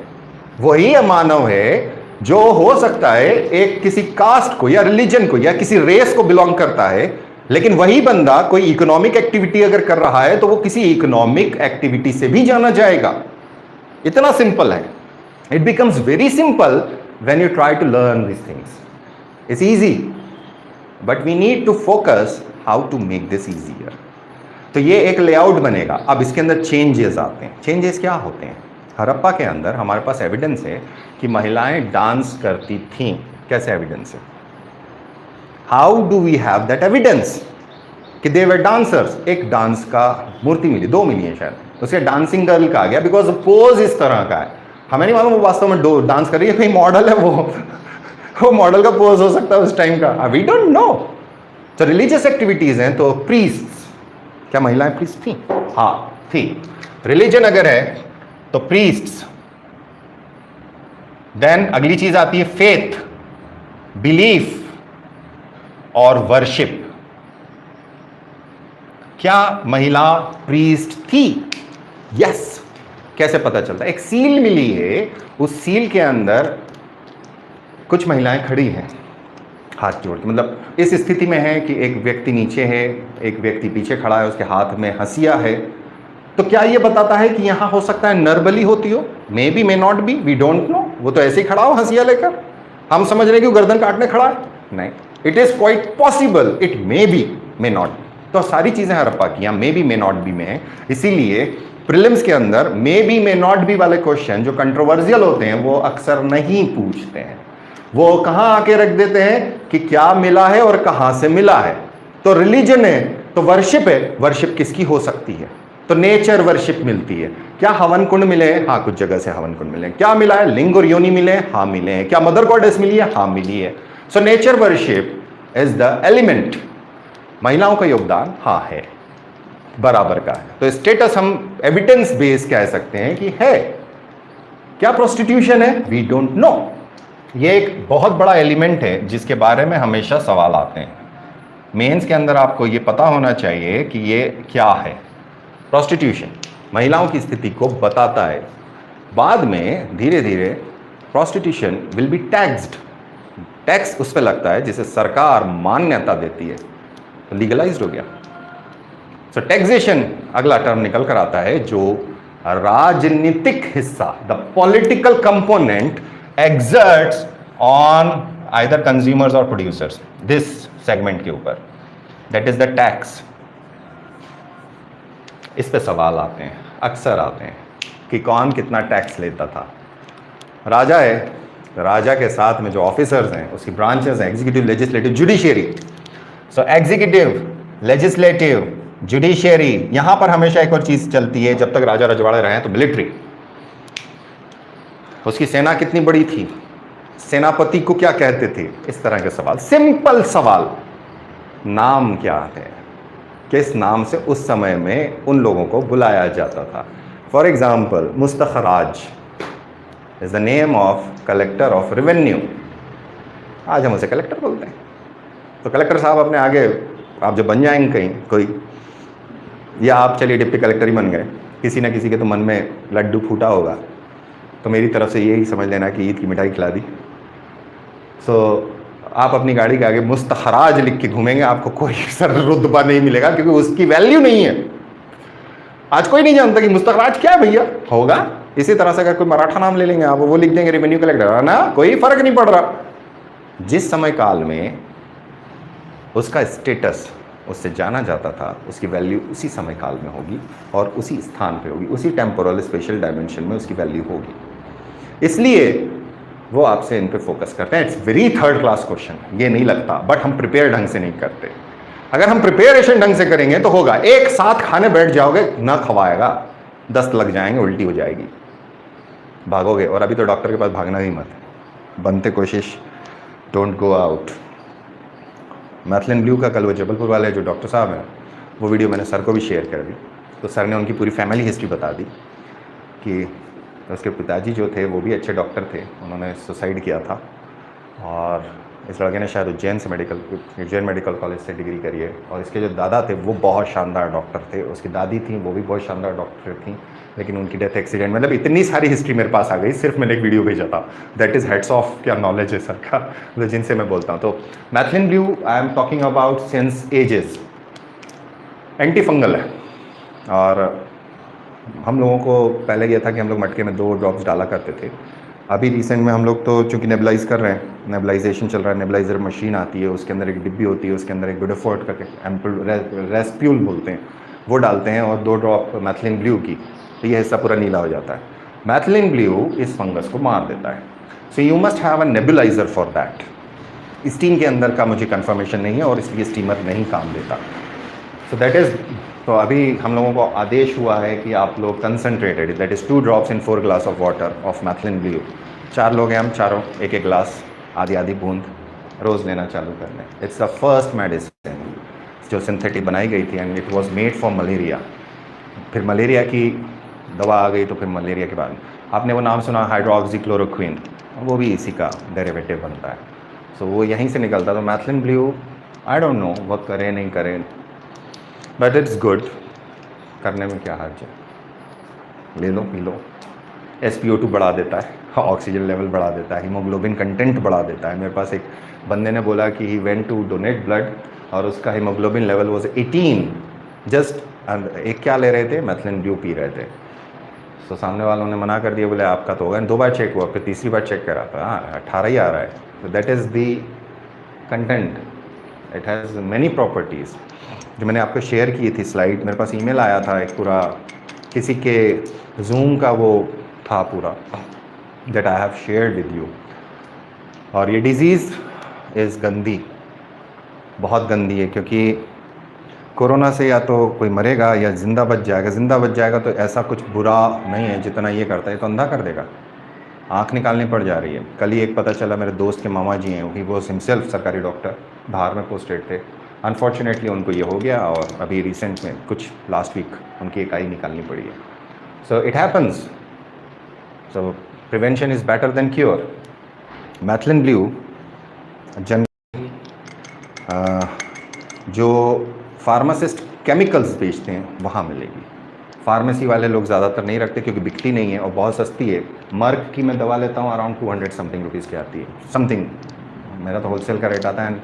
वही मानव है जो हो सकता है एक किसी कास्ट को या रिलीजन को या किसी रेस को बिलोंग करता है, लेकिन वही बंदा कोई इकोनॉमिक एक्टिविटी अगर कर रहा है तो वो किसी इकोनॉमिक एक्टिविटी से भी जाना जाएगा। इतना सिंपल है। It becomes very simple when you try to learn these things. It's easy, but we need to focus how to make this easier. तो ये एक लेआउट बनेगा। अब इसके अंदर चेंजेस आते हैं। चेंजेस क्या होते हैं? हड़प्पा के अंदर हमारे पास एविडेंस है कि महिलाएं डांस करती थीं। कैसे एविडेंस है? How do we have that evidence कि दे वर डांसर्स? एक डांस का मूर्ति मिली, 2 मिली है शायद, उसके डांसिंग गर्ल कहा गया बिकॉज पोज इस तरह का है। हमें नहीं मालूम वो वास्तव में डांस कर रही है, कहीं मॉडल है, वो मॉडल का पोज हो सकता है उस टाइम का, वी डोंट नो। तो रिलीजियस एक्टिविटीज हैं, तो प्रीस्ट्स, क्या महिलाएं प्रीस्ट थी? हाँ थी। रिलीजन अगर है तो प्रीस्ट्स। देन अगली चीज आती है फेथ, बिलीफ और वर्शिप। क्या महिला प्रीस्ट थी? यस। कैसे पता चलता है? एक सील मिली है, उस सील के अंदर कुछ महिलाएं खड़ी हैं हाथ जोड़ के, मतलब इस स्थिति में है कि एक व्यक्ति नीचे है, एक व्यक्ति पीछे खड़ा है, उसके हाथ में हंसिया है। तो क्या ये बताता है कि यहां हो सकता है नर बलि होती हो? May be, may not be, we don't know. वो तो ऐसे ही खड़ा हो हंसिया लेकर, हम समझ रहे हैं कि वो गर्दन काटने खड़ा है। नहीं, it is quite possible, it may be, may not. तो सारी चीजें हड़प्पा की मे बी, मे नॉट बी में है। इसीलिए प्रीलिम्स के अंदर मे बी, मे नॉट बी वाले क्वेश्चन जो कंट्रोवर्शियल होते हैं वो अक्सर नहीं पूछते हैं। वो कहां आके रख देते हैं कि क्या मिला है और कहां से मिला है। तो रिलीजन है तो वर्शिप है, वर्शिप किसकी हो सकती है? तो नेचर वर्शिप मिलती है। क्या हवन कुंड मिले हैं? हाँ, कुछ जगह से हवन कुंड मिले हैं। क्या मिला है? लिंग और योनि मिले हैं? हाँ मिले हैं। क्या मदर गॉडेस मिली है? हाँ मिली है। So nature worship is the element. महिलाओं का योगदान हाँ है, बराबर का है। तो स्टेटस हम एविडेंस बेस कह सकते हैं कि है। क्या प्रोस्टिट्यूशन है? We don't know. ये एक बहुत बड़ा एलिमेंट है जिसके बारे में हमेशा सवाल आते हैं। मेंस के अंदर आपको ये पता होना चाहिए कि ये क्या है। प्रोस्टिट्यूशन महिलाओं की स्थिति को बताता है। बाद में धीरे धीरे prostitution will be taxed. Tax उस पर लगता है जिसे सरकार मान्यता देती है, तो लीगलाइज्ड हो गया। सो टैक्सेशन अगला टर्म निकल कर आता है जो राजनीतिक हिस्सा, the political component exerts on either consumers or producers, this segment के ऊपर, that is the tax। इस पे सवाल आते हैं, अक्सर आते हैं कि कौन कितना टैक्स लेता था। राजा है, राजा के साथ में जो ऑफिसर्स हैं उसकी ब्रांचेस हैं, एग्जीक्यूटिव, लेजिस्लेटिव, जुडिशियरी। सो एग्जीक्यूटिव, लेजिस्लेटिव, जुडिशियरी। यहां पर हमेशा एक और चीज चलती है, जब तक राजा रजवाड़े रहे तो मिलिट्री। उसकी सेना कितनी बड़ी थी? सेनापति को क्या कहते थे? इस तरह के सवाल, सिंपल सवाल। नाम क्या है? किस नाम से उस समय में उन लोगों को बुलाया जाता था? फॉर एग्जाम्पल, मुस्तखराज is the name of collector of revenue. आज हम उसे कलेक्टर बोलते हैं। तो कलेक्टर साहब अपने आगे, आप जब बन जाएंगे कहीं कोई, या आप चलिए डिप्टी कलेक्टर ही बन गए, किसी ना किसी के तो मन में लड्डू फूटा होगा, तो मेरी तरफ से यही समझ लेना कि ईद की मिठाई खिला दी। सो आप अपनी गाड़ी के आगे मुस्तखराज लिख के घूमेंगे, आपको कोई सर रुतबा नहीं मिलेगा, क्योंकि उसकी वैल्यू नहीं है। आज कोई नहीं जानता कि मुस्तखराज क्या है भैया, होगा। इसी तरह से अगर कोई मराठा नाम ले लेंगे आप, वो लिख देंगे रेवेन्यू कलेक्टर, ना कोई फर्क नहीं पड़ रहा। जिस समय काल में उसका स्टेटस उससे जाना जाता था, उसकी वैल्यू उसी समय काल में होगी और उसी स्थान पे होगी, उसी टेम्पोरल स्पेशल डायमेंशन में उसकी वैल्यू होगी। इसलिए वो आपसे इन पे फोकस करते हैं। It's very third class question, ये नहीं लगता, बट हम प्रिपेयर ढंग से नहीं करते। अगर हम प्रिपेरेशन ढंग से करेंगे तो होगा। एक साथ खाने बैठ जाओगे, ना खवाएगा, दस्त लग जाएंगे, उल्टी हो जाएगी, भागोगे। और अभी तो डॉक्टर के पास भागना ही मत, बनते कोशिश, डोंट गो आउट। मैथिलिन ब्लू का कल वो जबलपुर वाले जो डॉक्टर साहब हैं, वो वीडियो मैंने सर को भी शेयर कर दी, तो सर ने उनकी पूरी फैमिली हिस्ट्री बता दी कि उसके पिताजी जो थे वो भी अच्छे डॉक्टर थे, उन्होंने सुसाइड किया था, और इस लड़के ने शायद उज्जैन मेडिकल कॉलेज से डिग्री करी है, और इसके जो दादा थे वो बहुत शानदार डॉक्टर थे, उसकी दादी थी वो भी बहुत शानदार डॉक्टर थी, लेकिन उनकी डेथ एक्सीडेंट। मतलब इतनी सारी हिस्ट्री मेरे पास आ गई, सिर्फ मैंने एक वीडियो भेजा था। दैट इज़ हेड्स ऑफ, क्या नॉलेज है सर का, मतलब जिनसे मैं बोलता हूँ। तो methylene blue I am talking about since ages, anti fungal है। और हम लोगों को पहले यह था कि हम लोग मटके में 2 ड्रॉप्स डाला करते थे। अभी रिसेंट में हम लोग तो चूँकि नेबुलाइज कर रहे हैं, नेबुलाइजेशन चल रहा है, नेबुलाइजर मशीन आती है, उसके अंदर एक डिब्बी होती है, उसके अंदर एक बिडोफोर्ट करके रेस्प्यूल बोलते हैं, वो डालते हैं, और 2 ड्रॉप मैथिलिन ब्लू की, तो ये हिस्सा पूरा नीला हो जाता है। मैथिलिन ब्लू इस फंगस को मार देता है। So you must have a nebuliser for that. Steam के अंदर का मुझे कंफर्मेशन नहीं है, और इसलिए स्टीमर नहीं काम देता। सो दैट इज़, तो अभी हम लोगों को आदेश हुआ है कि आप लोग concentrated, that is 2 drops in 4 glass of water of methylene blue. 4 लोग हैं हम, चारों एक गिलास, आधी आधी बूंद रोज़ लेना चालू कर लें। इट्स द फर्स्ट मेडिसिन जो सिंथेटिक बनाई गई थी, and it was made for malaria. फिर मलेरिया की दवा आ गई, तो फिर मलेरिया के बाद आपने वो नाम सुना हाइड्रोक्सीक्लोरोक्विन, वो भी इसी का डेरिवेटिव बनता है। सो वो यहीं से निकलता। तो methylene blue I don't know work करें नहीं करें, बट इट्स गुड, करने में क्या हर्ज है, ले लो पी लो। SpO2 बढ़ा देता है, ऑक्सीजन लेवल बढ़ा देता है, हीमोग्लोबिन कंटेंट बढ़ा देता है। मेरे पास एक बंदे ने बोला कि he went to donate blood, और उसका हीमोग्लोबिन लेवल वाज 18, जस्ट एक क्या ले रहे थे, मैथिलिन ब्लू पी रहे थे। तो सामने वालों ने मना कर दिया, बोले आपका तो होगा। 2 बार चेक हुआ, फिर तीसरी बार चेक करा था, हाँ 18 ही आ रहा है। तो that is the content, it has many properties. जो मैंने आपको शेयर की थी स्लाइड, मेरे पास ईमेल आया था एक पूरा, किसी के जूम का वो था पूरा, that I have shared with you. और ये डिज़ीज़ इज़ गंदी, बहुत गंदी है, क्योंकि कोरोना से या तो कोई मरेगा या ज़िंदा बच जाएगा। ज़िंदा बच जाएगा तो ऐसा कुछ बुरा नहीं है जितना ये करता है, तो अंधा कर देगा, आँख निकालनी पड़ जा रही है। कल ही एक पता चला, मेरे दोस्त के मामा जी हैं, ही वॉज हिमसेल्फ सरकारी डॉक्टर, बाहर में पोस्टेड थे। अनफॉर्चुनेटली उनको ये हो गया, और अभी रिसेंट में कुछ लास्ट वीक उनकी एक आई निकालनी पड़ी है। So it happens, so prevention is better than cure. Methylene blue जो फार्मासिस्ट केमिकल्स बेचते हैं वहाँ मिलेगी। फार्मेसी वाले लोग ज़्यादातर नहीं रखते, क्योंकि बिकती नहीं है और बहुत सस्ती है। मर्क की मैं दवा लेता हूँ, अराउंड 200 समथिंग रुपीज़ की आती है, समथिंग, मेरा तो होलसेल का रेट आता है, and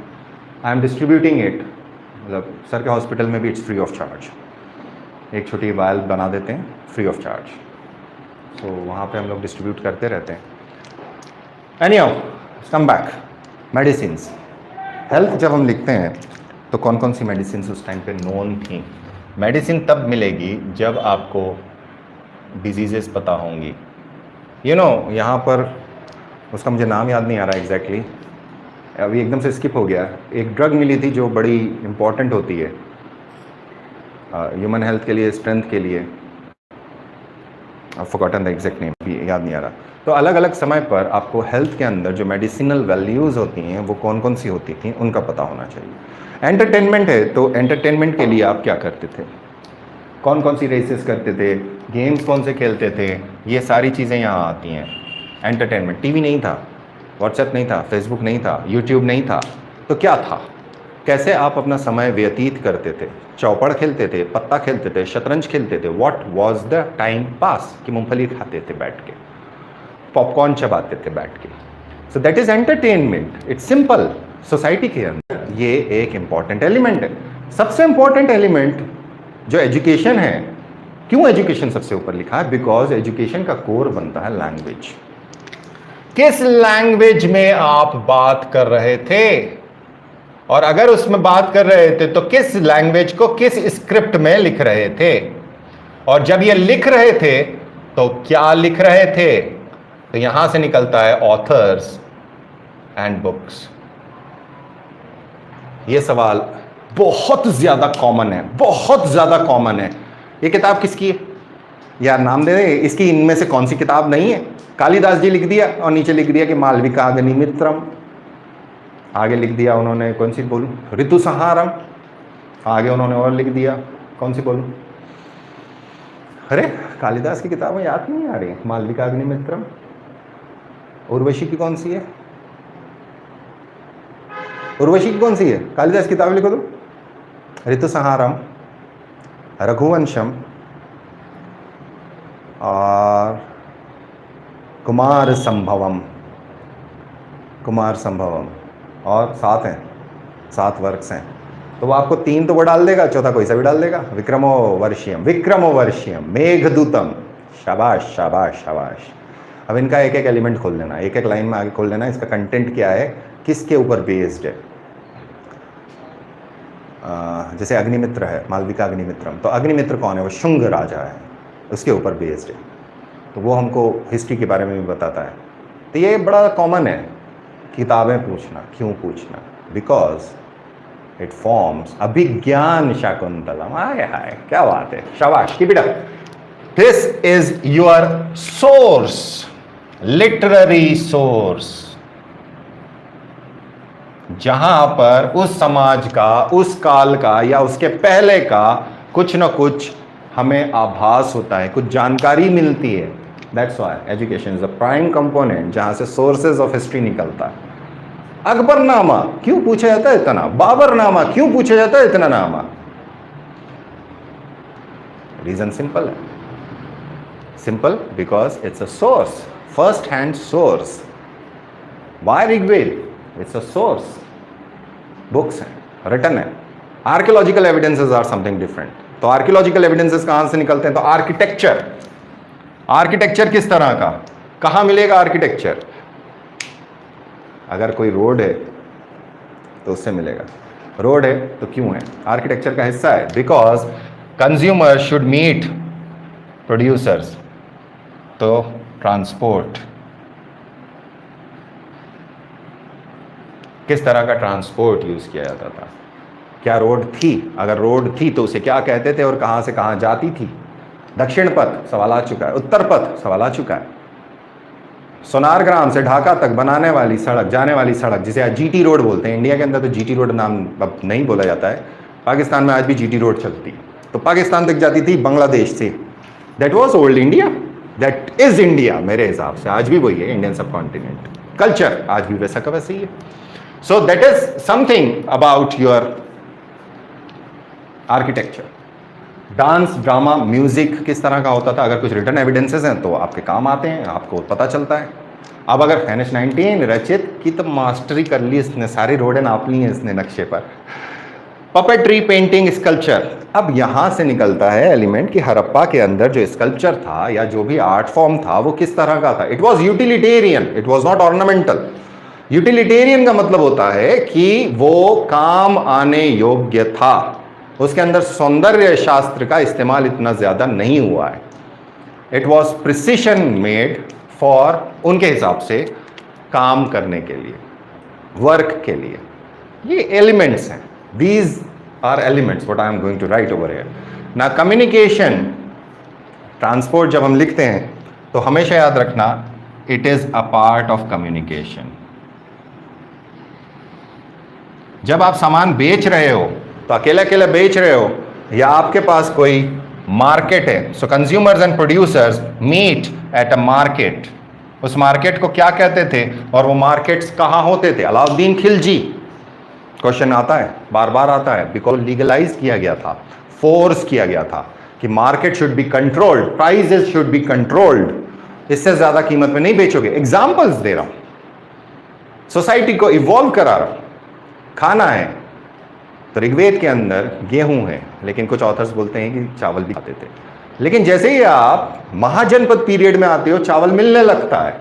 I am distributing it. मतलब सर के हॉस्पिटल में भी इट्स फ्री ऑफ चार्ज, एक छोटी वायल बना देते हैं फ्री ऑफ चार्ज, तो वहाँ पे हम लोग डिस्ट्रीब्यूट करते रहते हैं। Anyhow, come back, medicines. Health जब हम लिखते हैं तो कौन कौन सी मेडिसिन उस टाइम पे नोन थी। मेडिसिन तब मिलेगी जब आपको डिजीज़ेस पता होंगी। यहाँ पर उसका मुझे नाम याद नहीं आ रहा एग्जैक्टली, अभी एकदम से स्किप हो गया। एक ड्रग मिली थी जो बड़ी इम्पॉर्टेंट होती है ह्यूमन हेल्थ के लिए, स्ट्रेंथ के लिए, फॉरगॉटन द एग्जैक्ट नेम, भी याद नहीं आ रहा। तो अलग अलग समय पर आपको हेल्थ के अंदर जो मेडिसिनल वैल्यूज़ होती हैं वो कौन कौन सी होती थी, उनका पता होना चाहिए। एंटरटेनमेंट है, तो एंटरटेनमेंट के लिए आप क्या करते थे, कौन कौन सी रेसेस करते थे, गेम्स कौन से खेलते थे, ये सारी चीज़ें यहाँ आती हैं। एंटरटेनमेंट, टीवी नहीं था, व्हाट्सएप नहीं था, फेसबुक नहीं था, यूट्यूब नहीं था, तो क्या था, कैसे आप अपना समय व्यतीत करते थे? चौपड़ खेलते थे, पत्ता खेलते थे, शतरंज खेलते थे? What was the time pass? कि मूंगफली खाते थे बैठ के, पॉपकॉर्न चबाते थे बैठ के। सो that is entertainment. It's simple. Society के अंदर ये एक इंपॉर्टेंट एलिमेंट है। सबसे इंपॉर्टेंट एलिमेंट जो एजुकेशन है, क्यों एजुकेशन सबसे ऊपर लिखा है? बिकॉज एजुकेशन का कोर बनता है लैंग्वेज। किस लैंग्वेज में आप बात कर रहे थे, और अगर उसमें बात कर रहे थे तो किस लैंग्वेज को किस स्क्रिप्ट में लिख रहे थे, और जब ये लिख रहे थे तो क्या लिख रहे थे? तो यहां से निकलता है ऑथर्स एंड बुक्स। ये सवाल बहुत ज्यादा कॉमन है, बहुत ज्यादा कॉमन है। ये किताब किसकी है यार? नाम दे दे, इसकी इनमें से कौन सी किताब नहीं है? कालिदास जी लिख दिया और नीचे लिख दिया कि मालविकाग्निमित्रम। आगे लिख दिया उन्होंने, कौन सी बोलूं, ऋतुसंहारम। आगे उन्होंने और लिख दिया, कौन सी बोलूं? अरे कालिदास की किताबें याद नहीं आ रही। मालविकाग्निमित्रम। उर्वशी की कौन सी है? उर्वशी की कौन सी है? कालिदास की किताब लिखो तो। ऋतुसंहारम, रघुवंशम और कुमार संभवम। कुमार संभवम, और 7 हैं, 7 वर्क्स हैं। तो वो आपको 3 तो वो डाल देगा, चौथा कोई सा भी डाल देगा। विक्रमो वर्षियम, विक्रमो वर्षियम, मेघदूतम। शाबाश शाबाश शाबाश। अब इनका एक एक एलिमेंट खोल लेना, एक एक लाइन में आगे खोल लेना, इसका कंटेंट क्या है, किसके ऊपर बेस्ड है। जैसे अग्निमित्र है, मालविका अग्निमित्रम, तो अग्निमित्र कौन है? वो शुंग राजा है, उसके ऊपर बेस्ड है। तो वो हमको हिस्ट्री के बारे में भी बताता है। तो ये बड़ा कॉमन है किताबें पूछना। क्यों पूछना? बिकॉज इट फॉर्म्स अभिज्ञान शाकुंतलम। हाय हाय, क्या बात है, शाबाश की बेटा। This is your source, literary source, जहां पर उस समाज का, उस काल का या उसके पहले का कुछ ना कुछ हमें आभास होता है, कुछ जानकारी मिलती है। That's why education is a prime component, जहां से सोर्सेज ऑफ हिस्ट्री निकलता है। अकबरनामा क्यों पूछा जाता है इतना? बाबरनामा क्यों पूछा जाता है इतना नामा? रीजन सिंपल है। Simple because it's a source, first hand source. Why Rigveda? It's a source, books हैं, रिटन है। Archaeological evidences are something different. तो आर्कियोलॉजिकल एविडेंसेस कहां से निकलते हैं? तो आर्किटेक्चर। आर्किटेक्चर किस तरह का, कहां मिलेगा आर्किटेक्चर? अगर कोई रोड है तो उससे मिलेगा। रोड है तो क्यों है? आर्किटेक्चर का हिस्सा है। Because consumer should meet producers. तो ट्रांसपोर्ट, किस तरह का ट्रांसपोर्ट यूज किया जाता था? क्या रोड थी? अगर रोड थी तो उसे क्या कहते थे और कहां से कहां जाती थी? दक्षिण पथ सवाल आ चुका है, उत्तर पथ सवाल आ चुका है। सोनारग्राम से ढाका तक बनाने वाली सड़क, जाने वाली सड़क, जिसे आज जीटी रोड बोलते हैं। इंडिया के अंदर तो जीटी रोड नाम अब नहीं बोला जाता है, पाकिस्तान में आज भी जीटी रोड चलती। तो पाकिस्तान तक जाती थी बांग्लादेश से। That was old India, that is India. मेरे हिसाब से आज भी वही है, इंडियन सब कॉन्टिनेंट। कल्चर आज भी वैसा का वैसे ही है। सो that is something about your architecture. Dance, drama, music किस तरह का होता था? अगर कुछ रिटर्न एविडेंसेस हैं तो आपके काम आते हैं, आपको पता चलता है। अब अगर NH-19 रचित की तो मास्टरी कर ली इसने, सारी रोडें नाप ली हैं इसने नक्शे पर। Puppetry, painting, sculpture. अब यहां से निकलता है एलिमेंट कि हड़प्पा के अंदर जो स्कल्पचर था या जो भी आर्ट फॉर्म था वो किस तरह का था? It was utilitarian, it was not ornamental. Utilitarian का मतलब होता है कि वो काम आने योग्य था, उसके अंदर सौंदर्य शास्त्र का इस्तेमाल इतना ज्यादा नहीं हुआ है। It was precision made for, उनके हिसाब से काम करने के लिए, वर्क के लिए। ये एलिमेंट्स हैं, these are elements what I am going to write over here. ना कम्युनिकेशन, ट्रांसपोर्ट जब हम लिखते हैं तो हमेशा याद रखना it is a part of communication. जब आप सामान बेच रहे हो तो अकेले अकेले बेच रहे हो या आपके पास कोई मार्केट है। So consumers and producers meet at a market. उस मार्केट को क्या कहते थे और वो मार्केट्स कहाँ होते थे? अलाउद्दीन खिलजी क्वेश्चन आता है, बार बार आता है, बिकॉज लीगलाइज किया गया था, फोर्स किया गया था कि market should be controlled, prices should be controlled, इससे ज्यादा कीमत में नहीं बेचोगे। एग्जाम्पल्स दे रहा हूं, सोसाइटी को इवॉल्व करा रहा हूं। खाना है तो ऋग्वेद के अंदर गेहूं है, लेकिन कुछ ऑथर्स बोलते हैं कि चावल भी खाते थे, लेकिन जैसे ही आप महाजनपद पीरियड में आते हो चावल मिलने लगता है।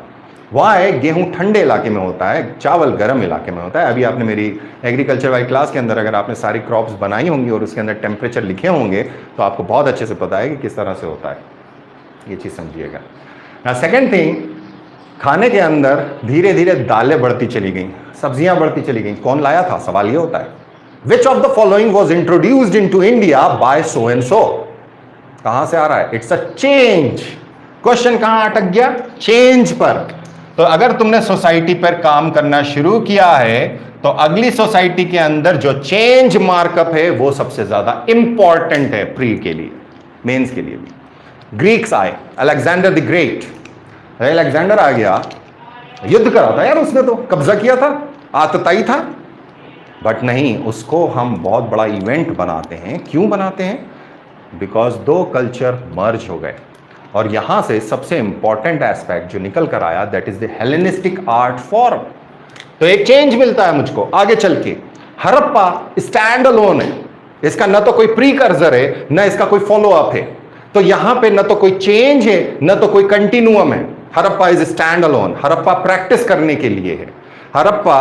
वाई? गेहूं ठंडे इलाके में होता है, चावल गर्म इलाके में होता है। अभी आपने मेरी एग्रीकल्चर वाली क्लास के अंदर अगर आपने सारी क्रॉप्स बनाई होंगी और उसके अंदर टेम्परेचर लिखे होंगे तो आपको बहुत अच्छे से पता है कि किस तरह से होता है, ये चीज़ समझिएगा। ना सेकेंड थिंग, खाने के अंदर धीरे धीरे दालें बढ़ती चली गई, सब्जियां बढ़ती चली गई। कौन लाया था? सवाल ये होता है, which of the following was introduced into India by so and so? कहां से आ रहा है? It's a change. क्वेश्चन कहां अटक गया? चेंज पर। तो अगर तुमने सोसाइटी पर काम करना शुरू किया है तो अगली सोसाइटी के अंदर जो चेंज मार्कअप है वो सबसे ज्यादा इंपॉर्टेंट है प्री के लिए, मेंस के लिए भी। ग्रीक्स आए, अलेक्जेंडर द ग्रेट, अलेक्जेंडर आ गया, युद्ध करा था यार उसने, तो कब्जा किया था, आतताई था, बट नहीं, उसको हम बहुत बड़ा इवेंट बनाते हैं। क्यों बनाते हैं? बिकॉज दो कल्चर मर्ज हो गए और यहां से सबसे इंपॉर्टेंट एस्पेक्ट जो निकल कर आया, that is the Hellenistic art form. तो एक चेंज मिलता है मुझको आगे चल के। हड़प्पा स्टैंड अलोन है, इसका न तो कोई प्रीकर्सर है न इसका कोई फॉलो अप है, तो यहां पे न तो कोई चेंज है न तो कोई कंटिन्यूअम है। Harappa is stand alone. Harappa practice करने के लिए है, हड़प्पा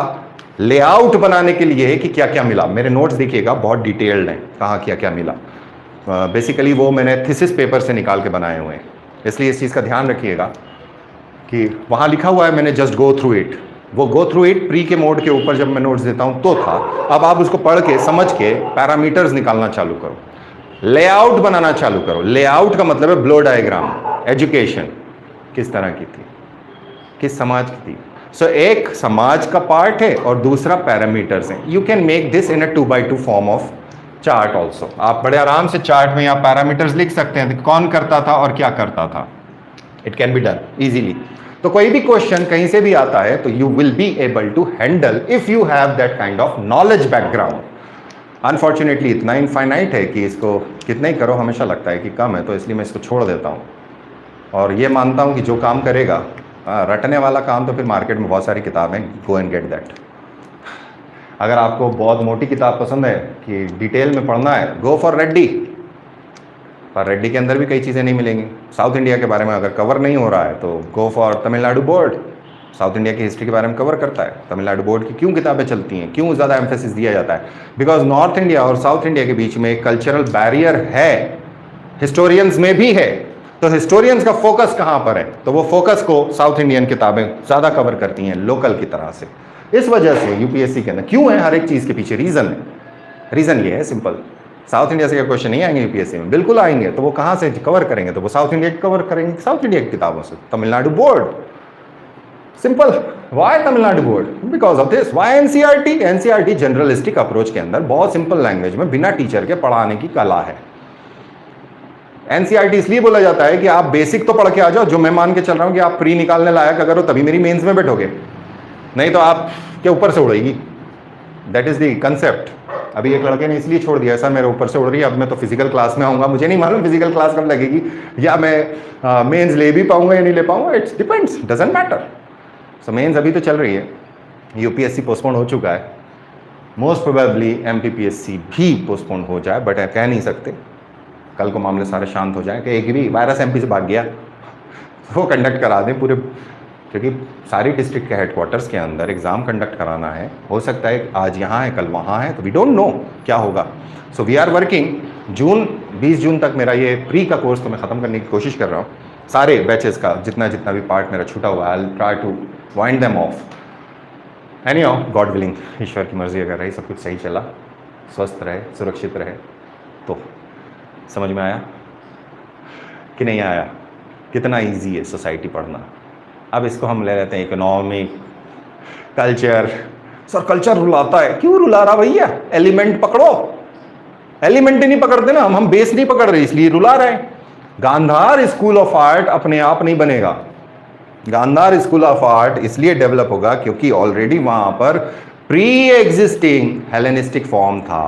लेआउट बनाने के लिए है कि क्या क्या मिला। मेरे नोट्स देखिएगा, बहुत डिटेल्ड हैं कहाँ क्या क्या मिला। बेसिकली वो मैंने थीसिस पेपर से निकाल के बनाए हुए हैं, इसलिए इस चीज़ का ध्यान रखिएगा कि वहाँ लिखा हुआ है, मैंने जस्ट गो थ्रू इट। वो गो थ्रू इट प्री के मोड के ऊपर जब मैं नोट्स देता हूँ तो था। अब आप उसको पढ़ के समझ के पैरामीटर्स निकालना चालू करो, लेआउट बनाना चालू करो। लेआउट का मतलब है ब्लो डायग्राम। एजुकेशन किस तरह की थी, किस समाज की थी। सो एक समाज का पार्ट है और दूसरा पैरामीटर्स हैं। You can make this in a 2x2 form of chart also. आप बड़े आराम से चार्ट में यहाँ पैरामीटर्स लिख सकते हैं, कौन करता था और क्या करता था। It can be done easily. तो कोई भी क्वेश्चन कहीं से भी आता है तो you will be able to handle if you have that kind of knowledge background. Unfortunately इतना इनफाइनाइट है कि इसको कितना ही करो हमेशा लगता है कि कम है, तो इसलिए मैं इसको छोड़ देता हूँ और ये मानता हूँ कि जो काम करेगा, रटने वाला काम, तो फिर मार्केट में बहुत सारी किताबें, गो एंड गेट दैट। अगर आपको बहुत मोटी किताब पसंद है कि डिटेल में पढ़ना है, गो फॉर रेड्डी। पर रेड्डी के अंदर भी कई चीज़ें नहीं मिलेंगी। साउथ इंडिया के बारे में अगर कवर नहीं हो रहा है तो go for Tamil Nadu board. South India की हिस्ट्री के बारे में कवर करता है। तमिलनाडु बोर्ड की क्यों किताबें चलती हैं, क्यों ज़्यादा एम्फेसिस दिया जाता है? बिकॉज नॉर्थ इंडिया और साउथ इंडिया के बीच में एक कल्चरल बैरियर है, हिस्टोरियंस में भी है। तो हिस्टोरियंस का फोकस कहाँ पर है? तो वो फोकस को साउथ इंडियन किताबें ज़्यादा कवर करती हैं लोकल की तरह से। इस वजह से यूपीएससी के अंदर क्यों है, हर एक चीज़ के पीछे रीज़न है। रीज़न ये है सिंपल, साउथ इंडिया से क्वेश्चन नहीं आएंगे यूपीएससी में, बिल्कुल आएंगे। तो वो कहाँ से कवर करेंगे? तो वो साउथ इंडिया की कवर करेंगे, साउथ इंडिया की किताबों से। Tamil Nadu board, simple. Why Tamil Nadu board? Because of this. Why NCERT? NCERT generalistic approach के अंदर बहुत सिंपल लैंग्वेज में बिना टीचर के पढ़ाने की कला है। एनसीईआरटी इसलिए बोला जाता है कि आप बेसिक तो पढ़ के आ जाओ, जो मैं मान के चल रहा हूँ कि आप प्री निकालने लायक अगर हो तभी मेरी मेंस में बैठोगे, नहीं तो आप के ऊपर से उड़ेगी। That is the concept. अभी एक लड़के ने इसलिए छोड़ दिया, सर मेरे ऊपर से उड़ रही है, अब मैं तो फिजिकल क्लास में आऊँगा, मुझे नहीं मालूम फिजिकल क्लास कब लगेगी, या मैं मेंस ले भी पाऊंगा या नहीं ले पाऊंगा, it's depends, doesn't matter. So mains अभी तो चल रही है, यूपीएससी पोस्टपोन हो चुका है, मोस्ट प्रोबेबली एमपीपीएससी भी पोस्टपोन हो जाए, बट कह नहीं सकते। कल को मामले सारे शांत हो जाए कि एक भी वायरस एमपी से भाग गया, वो कंडक्ट करा दें पूरे, क्योंकि सारी डिस्ट्रिक्ट के हेडक्वार्टर्स के अंदर एग्ज़ाम कंडक्ट कराना है। हो सकता है आज यहाँ है कल वहाँ है, तो वी डोंट नो क्या होगा। So we are working. 20 जून तक मेरा ये प्री का कोर्स तो मैं ख़त्म करने की कोशिश कर रहा हूँ, सारे बैचेस का जितना जितना भी पार्ट मेरा छूटा हुआ है, I will try to wind them off. Anyhow, God willing, ईश्वर की मर्जी अगर रही, सब कुछ सही चला, स्वस्थ रहे, सुरक्षित रहे, तो समझ में आया कि नहीं आया? कितना इजी है सोसाइटी पढ़ना। अब इसको हम ले लेते हैं इकोनॉमिक, कल्चर। सर कल्चर रुलाता है, क्यों रुला रहा भैया? एलिमेंट पकड़ो। एलिमेंट ही नहीं पकड़ते ना हम बेस नहीं पकड़ रहे, इसलिए रुला रहे हैं। गांधार स्कूल ऑफ आर्ट अपने आप नहीं बनेगा। गांधार स्कूल ऑफ आर्ट इसलिए डेवलप होगा क्योंकि ऑलरेडी वहां पर प्री एग्जिस्टिंग हेलेनिस्टिक फॉर्म था,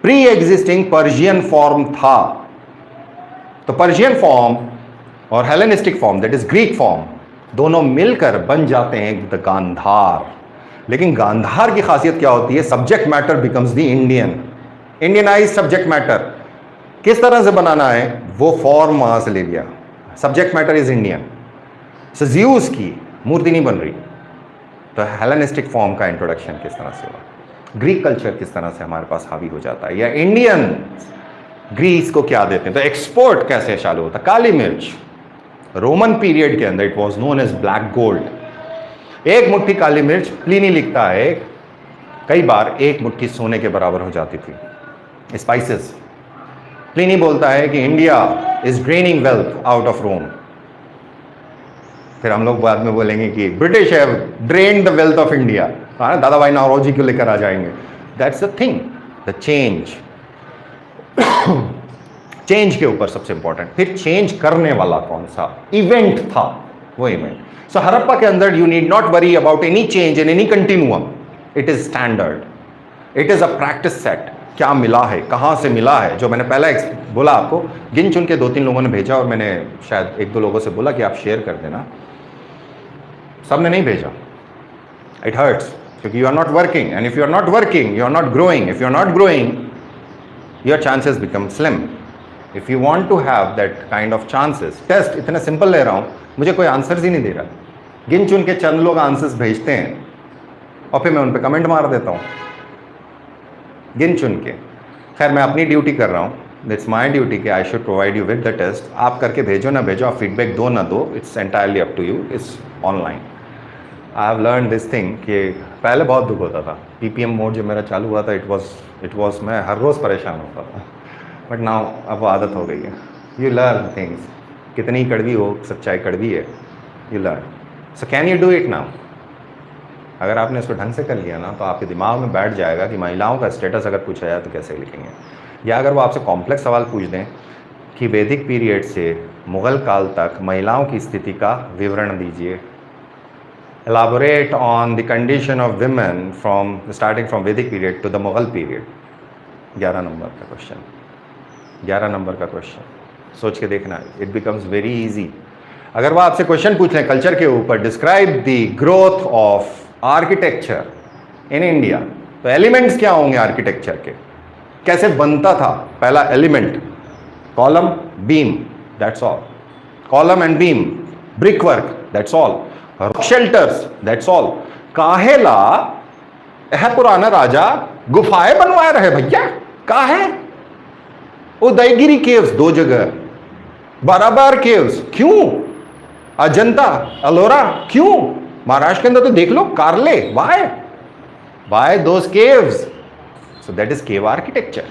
प्री एग्जिस्टिंग पर्शियन फॉर्म था। तो पर्शियन फॉर्म और Hellenistic form, that is Greek form, दोनों मिलकर बन जाते हैं द गांधार। लेकिन गांधार की खासियत क्या होती है? Subject matter becomes the Indianise subject matter. किस तरह से बनाना है? वो फॉर्म वहां से ले लिया, subject matter is Indian. So Zeus की मूर्ति नहीं बन रही, तो हेलेनिस्टिक फॉर्म का इंट्रोडक्शन किस तरह से हुआ, ग्रीक कल्चर किस तरह से हमारे पास हावी हो जाता है, या इंडियन ग्रीस को क्या देते हैं, तो एक्सपोर्ट कैसे चालू होता। काली मिर्च रोमन पीरियड के अंदर it was known as black gold. एक मुट्ठी काली मिर्च, प्लिनी लिखता है, कई बार एक मुट्ठी सोने के बराबर हो जाती थी। स्पाइसेस, प्लिनी बोलता है कि India is draining wealth out of Rome. फिर हम लोग बाद में बोलेंगे कि British have drained the wealth of India. हाँ, दादा भाई नौरोजी क्यों लेकर आ जाएंगे। That's the thing, the change. Change के ऊपर सबसे इंपॉर्टेंट, फिर चेंज करने वाला कौन सा इवेंट था, वो इवेंट। सो हड़प्पा के अंदर you need not worry about any change in any continuum, it is standard, it is a practice set. क्या मिला है, कहाँ से मिला है, जो मैंने पहले बोला आपको, गिन चुन के 2-3 लोगों ने भेजा और मैंने शायद 1-2 लोगों से बोला कि आप शेयर कर देना, सबने नहीं भेजा। इट हर्ट्स, क्योंकि you are not working, and if you are not working you are not growing, if you are not growing your chances become slim. If you want to have that kind of chances, test इतना simple ले रहा हूँ, मुझे कोई answers ही नहीं दे रहा, गिन चुन के चंद लोग आंसर्स भेजते हैं और फिर मैं उन पर कमेंट मार देता हूँ गिन चुन के। खैर मैं अपनी ड्यूटी कर रहा हूँ, दैट्स माई ड्यूटी कि I should provide you with the test. आप करके भेजो ना भेजो, आप फीडबैक दो ना दो, it's entirely up to you, it's online. I have learn this thing कि पहले बहुत दुख होता था, पीपीएम मोड जब मेरा चालू हुआ था, इट वॉज मैं हर रोज़ परेशान होता था, बट नाउ अब वो आदत हो गई है। यू लर्न थिंग्स, कितनी कड़वी हो, सच्चाई कड़वी है, you learn. So can you do it now? अगर आपने इसको ढंग से कर लिया ना, तो आपके दिमाग में बैठ जाएगा कि महिलाओं का स्टेटस अगर पूछा जाए तो कैसे लिखेंगे। या अगर वो आपसे कॉम्प्लेक्स सवाल पूछ दें कि वैदिक पीरियड से मुग़ल काल तक महिलाओं की स्थिति का विवरण दीजिए, elaborate on the condition of women from starting from Vedic period to the Mughal period। 11 number का क्वेश्चन, 11 नंबर का क्वेश्चन, सोच के देखना, इट बिकम्स वेरी इजी। अगर वो आपसे क्वेश्चन पूछ लें कल्चर के ऊपर, describe the growth of architecture in India, तो एलिमेंट्स क्या होंगे आर्किटेक्चर के, कैसे बनता था पहला element, column beam, that's all, column and beam, brick work, that's all, rock shelters, that's all. काहेला है पुराना राजा गुफाएं बनवा रहे भैया, कहा है उदयगिरी केव्स 2 जगह, बाराबार केव्स क्यों, अजंता अलोरा क्यों, महाराष्ट्र के अंदर तो देख लो Karle, why those caves. So that is cave architecture,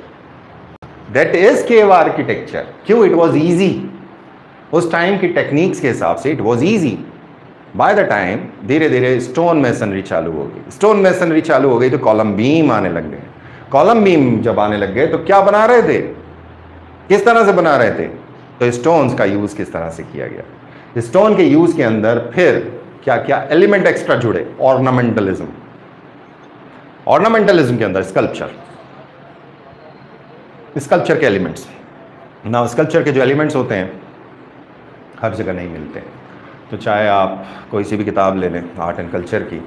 that is cave architecture. क्यों? इट वॉज ईजी, उस टाइम की टेक्निक्स के हिसाब से it was easy. By the time धीरे धीरे स्टोन मेसनरी चालू हो गई, स्टोन मेसनरी चालू हो गई तो कॉलम बीम आने लग गए। कॉलम बीम जब आने लग गए तो क्या बना रहे थे, किस तरह से बना रहे थे, तो स्टोन्स का यूज किस तरह से किया गया, स्टोन के यूज के अंदर फिर क्या क्या एलिमेंट एक्स्ट्रा जुड़े, ऑर्नामेंटलिज्म, ऑर्नामेंटलिज्म के अंदर स्कल्पचर, स्कल्पचर के एलिमेंट्स ना, स्कल्पचर के जो एलिमेंट्स होते हैं हर जगह नहीं मिलते हैं। तो चाहे आप कोई सी भी किताब ले लें आर्ट एंड कल्चर की,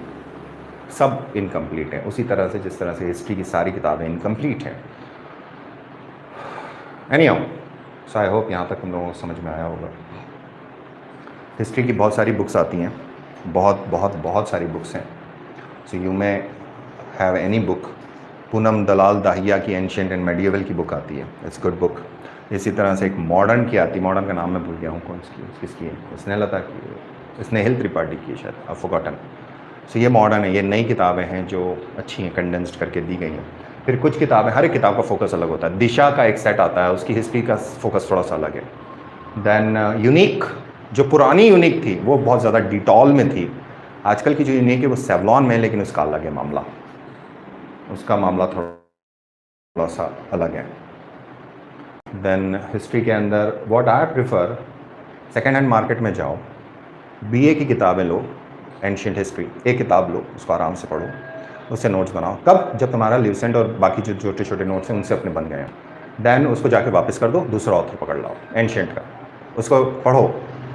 सब इनकम्प्लीट है, उसी तरह से जिस तरह से हिस्ट्री की सारी किताबें इनकम्प्लीट हैं। एनीहाउ, सो आई होप यहाँ तक हम लोगों को समझ में आया होगा। हिस्ट्री की बहुत सारी बुक्स आती हैं, बहुत सारी बुक्स हैं। So you may have any book, Poonam Dalal Dahiya की एंशिएंट एंड मेडिएवल की बुक आती है, इट्स गुड बुक। इसी तरह से एक मॉडर्न की आती, मॉडर्न का नाम मैं भूल गया हूँ कौन सी किसकी है, स्नेहलता की, स्नेहिल त्रिपाठी की शायद, आई फॉरगॉटन। सो ये मॉडर्न है, ये नई किताबें हैं जो अच्छी हैं, कंडेंस्ड करके दी गई हैं। फिर कुछ किताबें, हर एक किताब का फोकस अलग होता है। दिशा का एक सेट आता है, उसकी हिस्ट्री का फोकस थोड़ा सा अलग है। देन यूनिक, जो पुरानी यूनिक थी वो बहुत ज़्यादा डिटॉल में थी। आजकल की जो यूनिक है वो सेवलॉन में है, लेकिन उसका अलग है मामला, उसका मामला थोड़ा सा अलग है। देन हिस्ट्री के अंदर what I prefer, second hand market में जाओ, बीए की किताबें लो, एंशिएंट हिस्ट्री एक किताब लो, उसको आराम से पढ़ो, उससे नोट्स बनाओ। कब? जब तुम्हारा ल्यूसेंट और बाकी जो छोटे छोटे नोट्स हैं उनसे अपने बन गए हैं, देन उसको जाके वापस कर दो, दूसरा ऑथर पकड़ लाओ एंशिएंट का, उसको पढ़ो,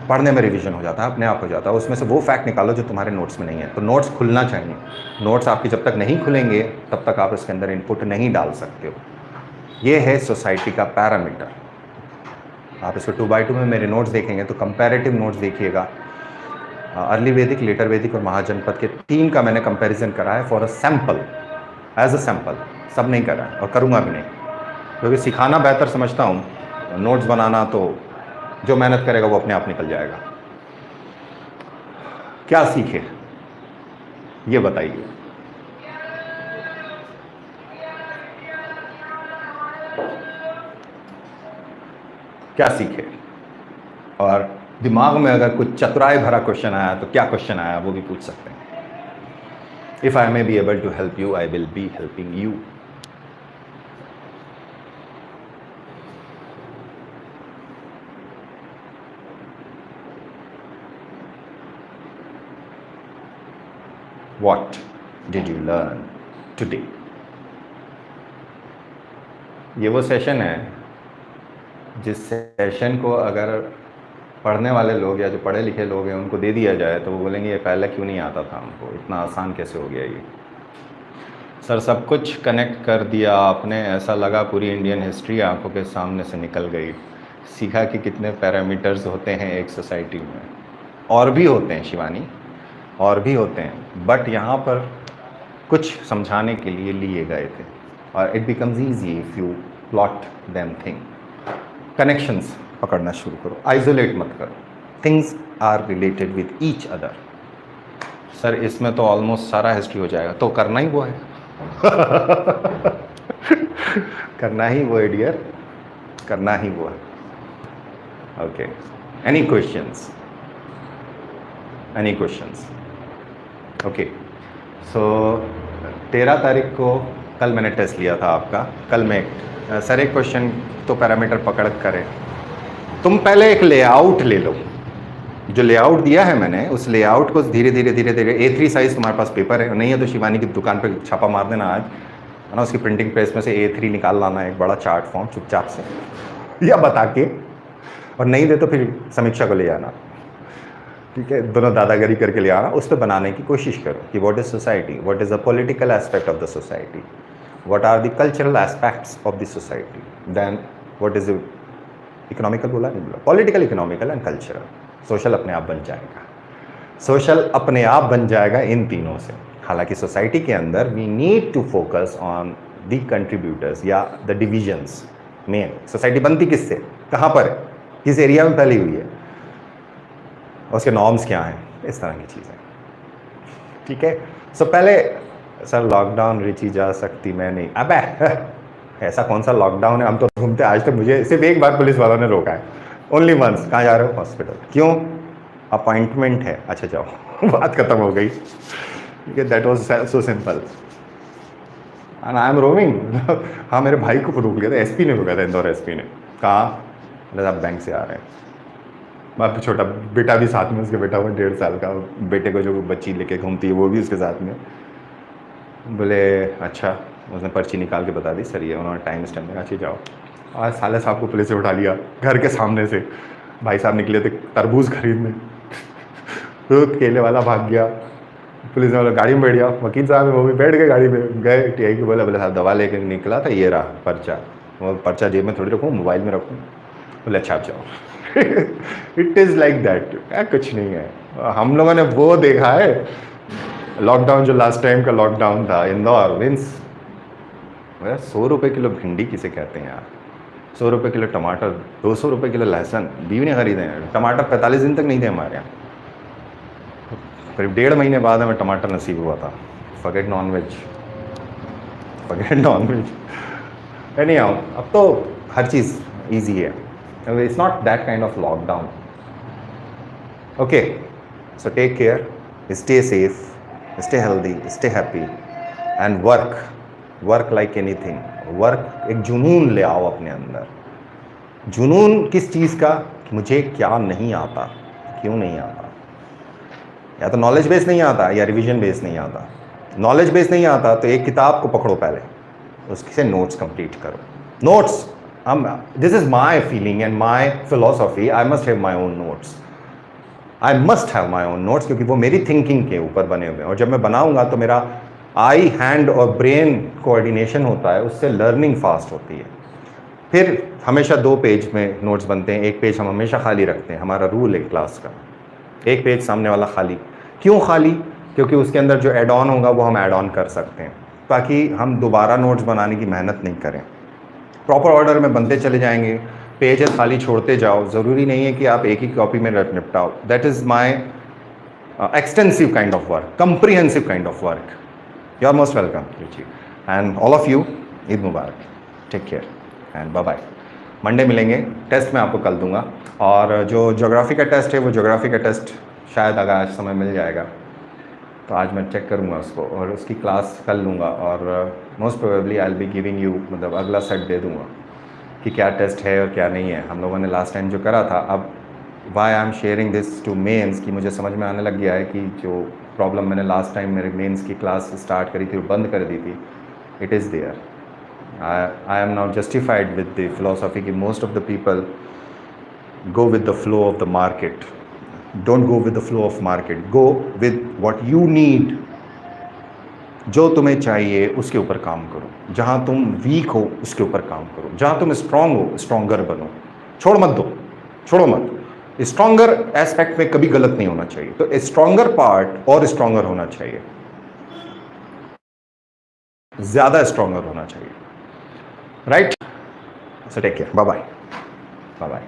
पढ़ने में रिवीजन हो जाता है, अपने आप हो जाता है, उसमें से वो फैक्ट निकालो जो तुम्हारे नोट्स में नहीं है। तो नोट्स खुलना चाहिए, नोट्स आपके जब तक नहीं खुलेंगे तब तक आप इसके अंदर इनपुट नहीं डाल सकते हो। ये है सोसाइटी का पैरामीटर। आप इसको 2x2 में मेरे नोट्स देखेंगे तो कंपैरेटिव नोट्स देखिएगा, अर्ली वैदिक, लेटर वैदिक और महाजनपद के 3 का मैंने कंपैरिजन करा है for a sample, as a sample, सब नहीं करा है और करूँगा भी नहीं, क्योंकि सिखाना बेहतर समझता हूँ, नोट्स बनाना तो जो मेहनत करेगा वो अपने आप निकल जाएगा। क्या सीखे ये बताइए। क्या सीखे? और दिमाग में अगर कुछ चतुराई भरा क्वेश्चन आया तो क्या क्वेश्चन आया वो भी पूछ सकते हैं। If I may be able to help you, I will be helping you. What did you learn today? ये वो सेशन है जिस सेशन को अगर पढ़ने वाले लोग या जो पढ़े लिखे लोग हैं उनको दे दिया जाए तो वो बोलेंगे ये पहले क्यों नहीं आता था हमको, इतना आसान कैसे हो गया ये। सर सब कुछ कनेक्ट कर दिया आपने, ऐसा लगा पूरी इंडियन हिस्ट्री आंखों के सामने से निकल गई। सीखा कि कितने पैरामीटर्स होते हैं एक सोसाइटी में, और भी होते हैं शिवानी, और भी होते हैं, बट यहाँ पर कुछ समझाने के लिए लिए गए थे। और it becomes easy if you plot them thing. Connections पकड़ना शुरू करो, आइसोलेट मत करो, things are related with each other. Sir इसमें तो ऑलमोस्ट सारा हिस्ट्री हो जाएगा, तो करना ही वो है करना ही वो है डियर, करना ही वो है। Okay, any questions? Any questions? Okay, so 13 तारीख को कल मैंने टेस्ट लिया था आपका। कल मैं सर एक क्वेश्चन तो पैरामीटर पकड़ करे, तुम पहले एक लेआउट ले लो, जो लेआउट दिया है मैंने उस लेआउट को धीरे धीरे धीरे धीरे A3 साइज़ तुम्हारे पास पेपर है, नहीं है तो शिवानी की दुकान पे छापा मार देना आज, है ना, उसकी प्रिंटिंग प्रेस में से A3 निकाल लाना, एक बड़ा चार्ट फॉर्म चुपचाप से या बता के, और नहीं दे तो फिर समीक्षा को ले आना, ठीक है, दोनों दादागिरी करके ले आना, उस पर बनाने की कोशिश करो कि what is society, what is the political aspect of the society, what are the cultural aspects of the society, then what is economical, बोला नहीं बोला, political, economical and cultural. Social अपने आप बन जाएगा, सोशल अपने आप बन जाएगा इन तीनों से। हालांकि सोसाइटी के अंदर we need to focus on the contributors या द डिविजन्स। मेन सोसाइटी बनती किससे, कहाँ पर है, किस एरिया में फैली हुई है, उसके नॉर्म्स क्या हैं, इस तरह की चीज़ें, ठीक है। सो पहले सर लॉकडाउन रिची जा सकती, मैं नहीं, अबे ऐसा कौन सा लॉकडाउन है, हम तो घूमते, आज तक मुझे सिर्फ एक बार पुलिस वालों ने रोका है, ओनली वंस। कहाँ जा रहे हो? हॉस्पिटल। क्यों? अपॉइंटमेंट है। अच्छा जाओ बात खत्म हो गई, ठीक है, that was so simple and I am roaming. हाँ मेरे भाई को रोक लिया था, एसपी ने रोका था, इंदौर एसपी ने। कहाँ? बोले आप बैंक से आ रहे हैं, बाप छोटा बेटा भी साथ में, उसके बेटा हुआ 1.5 साल का, बेटे को जो बच्ची लेके घूमती है वो भी उसके साथ में। बोले अच्छा, उसने पर्ची निकाल के बता दी, सर ये, उन्होंने टाइम स्टैम्प में, अच्छी जाओ। आज साले साहब को पुलिस से उठा लिया घर के सामने से, भाई साहब निकले थे तरबूज खरीदने तो केले वाला भाग गया, पुलिस वाला गाड़ी में बैठ गया, वकील साहब है वो भी बैठ गए गाड़ी में, गए टीआई को बोला, बोले साहब दवा लेके निकला था, ये रहा पर्चा। वो पर्चा जेब में थोड़ी रखूँ, मोबाइल में रखूँ? बोले अच्छा आप जाओ। इट इज़ लाइक दैट, कुछ नहीं है। हम लोगों ने वो देखा है लॉकडाउन, जो लास्ट टाइम का लॉकडाउन था इंदौर, मीन्स 100 रुपये किलो भिंडी किसे कहते हैं यार, 100 रुपये किलो टमाटर, 200 रुपये किलो लहसुन, बीवी ने खरीदे हैं। टमाटर 45 दिन तक नहीं थे हमारे यहाँ, करीब 1.5 महीने बाद हमें टमाटर नसीब हुआ था। Forget non veg, forget non veg. Anyhow, अब तो हर चीज़ ईजी है, it's not that kind of lockdown. Okay, so take care, stay safe, stay healthy, stay happy and work like anything. Work, एक जुनून ले आओ अपने अंदर। जुनून किस चीज़ का? मुझे क्या नहीं आता, क्यों नहीं आता, या तो नॉलेज बेस नहीं आता या रिवीजन बेस नहीं आता, नॉलेज बेस नहीं आता तो एक किताब को पकड़ो पहले, उससे नोट्स कंप्लीट करो। Notes, this is my feeling and my philosophy, I must have my own notes, I must have my own notes, क्योंकि वो मेरी थिंकिंग के ऊपर बने हुए हैं। और जब मैं बनाऊंगा तो मेरा आई, हैंड और ब्रेन कोऑर्डिनेशन होता है, उससे लर्निंग फास्ट होती है। फिर हमेशा 2 पेज में नोट्स बनते हैं, एक पेज हम हमेशा खाली रखते हैं, हमारा रूल है क्लास का, एक पेज सामने वाला खाली। क्यों खाली? क्योंकि उसके अंदर जो एड ऑन होगा वो हम ऐड ऑन कर सकते हैं, ताकि हम दोबारा नोट्स बनाने की मेहनत नहीं करें। प्रॉपर ऑर्डर में बनते चले जाएंगे, पेज है खाली छोड़ते जाओ, ज़रूरी नहीं है कि आप एक ही कॉपी में निपटाओ। That is my extensive kind of work, comprehensive kind of work. You are most welcome, Ruchi. And all of you, Eid Mubarak. Take care and bye bye. Monday मिलेंगे, टेस्ट मैं आपको कल दूंगा, और जो ज्योग्राफी का टेस्ट है वो ज्योग्राफी का टेस्ट शायद अगर आज समय मिल जाएगा तो आज मैं चेक करूंगा उसको, और उसकी क्लास कल लूँगा, और most probably I will be giving you, मतलब अगला सेट दे दूँगा कि क्या टेस्ट है और क्या नहीं है। हम लोगों ने लास्ट टाइम जो करा था, अब why I am sharing this to mains कि मुझे समझ में आने लग गया है कि जो प्रॉब्लम मैंने लास्ट टाइम मेरे मेंस की क्लास स्टार्ट करी थी और बंद कर दी थी, it is there. I am now justified with the philosophy कि most of the people go with the flow of the market. Don't go with the flow of market. Go with what you need. जो तुम्हें चाहिए उसके ऊपर काम करो, जहाँ तुम वीक हो उसके ऊपर काम करो, जहाँ तुम स्ट्रांग हो स्ट्रॉन्गर बनो, छोड़ मत दो, छोड़ो मत। स्ट्रॉन्गर एस्पेक्ट में कभी गलत नहीं होना चाहिए, तो स्ट्रॉन्गर पार्ट और स्ट्रॉन्गर होना चाहिए, ज़्यादा स्ट्रॉन्गर होना चाहिए, right? So take care, bye bye, bye bye.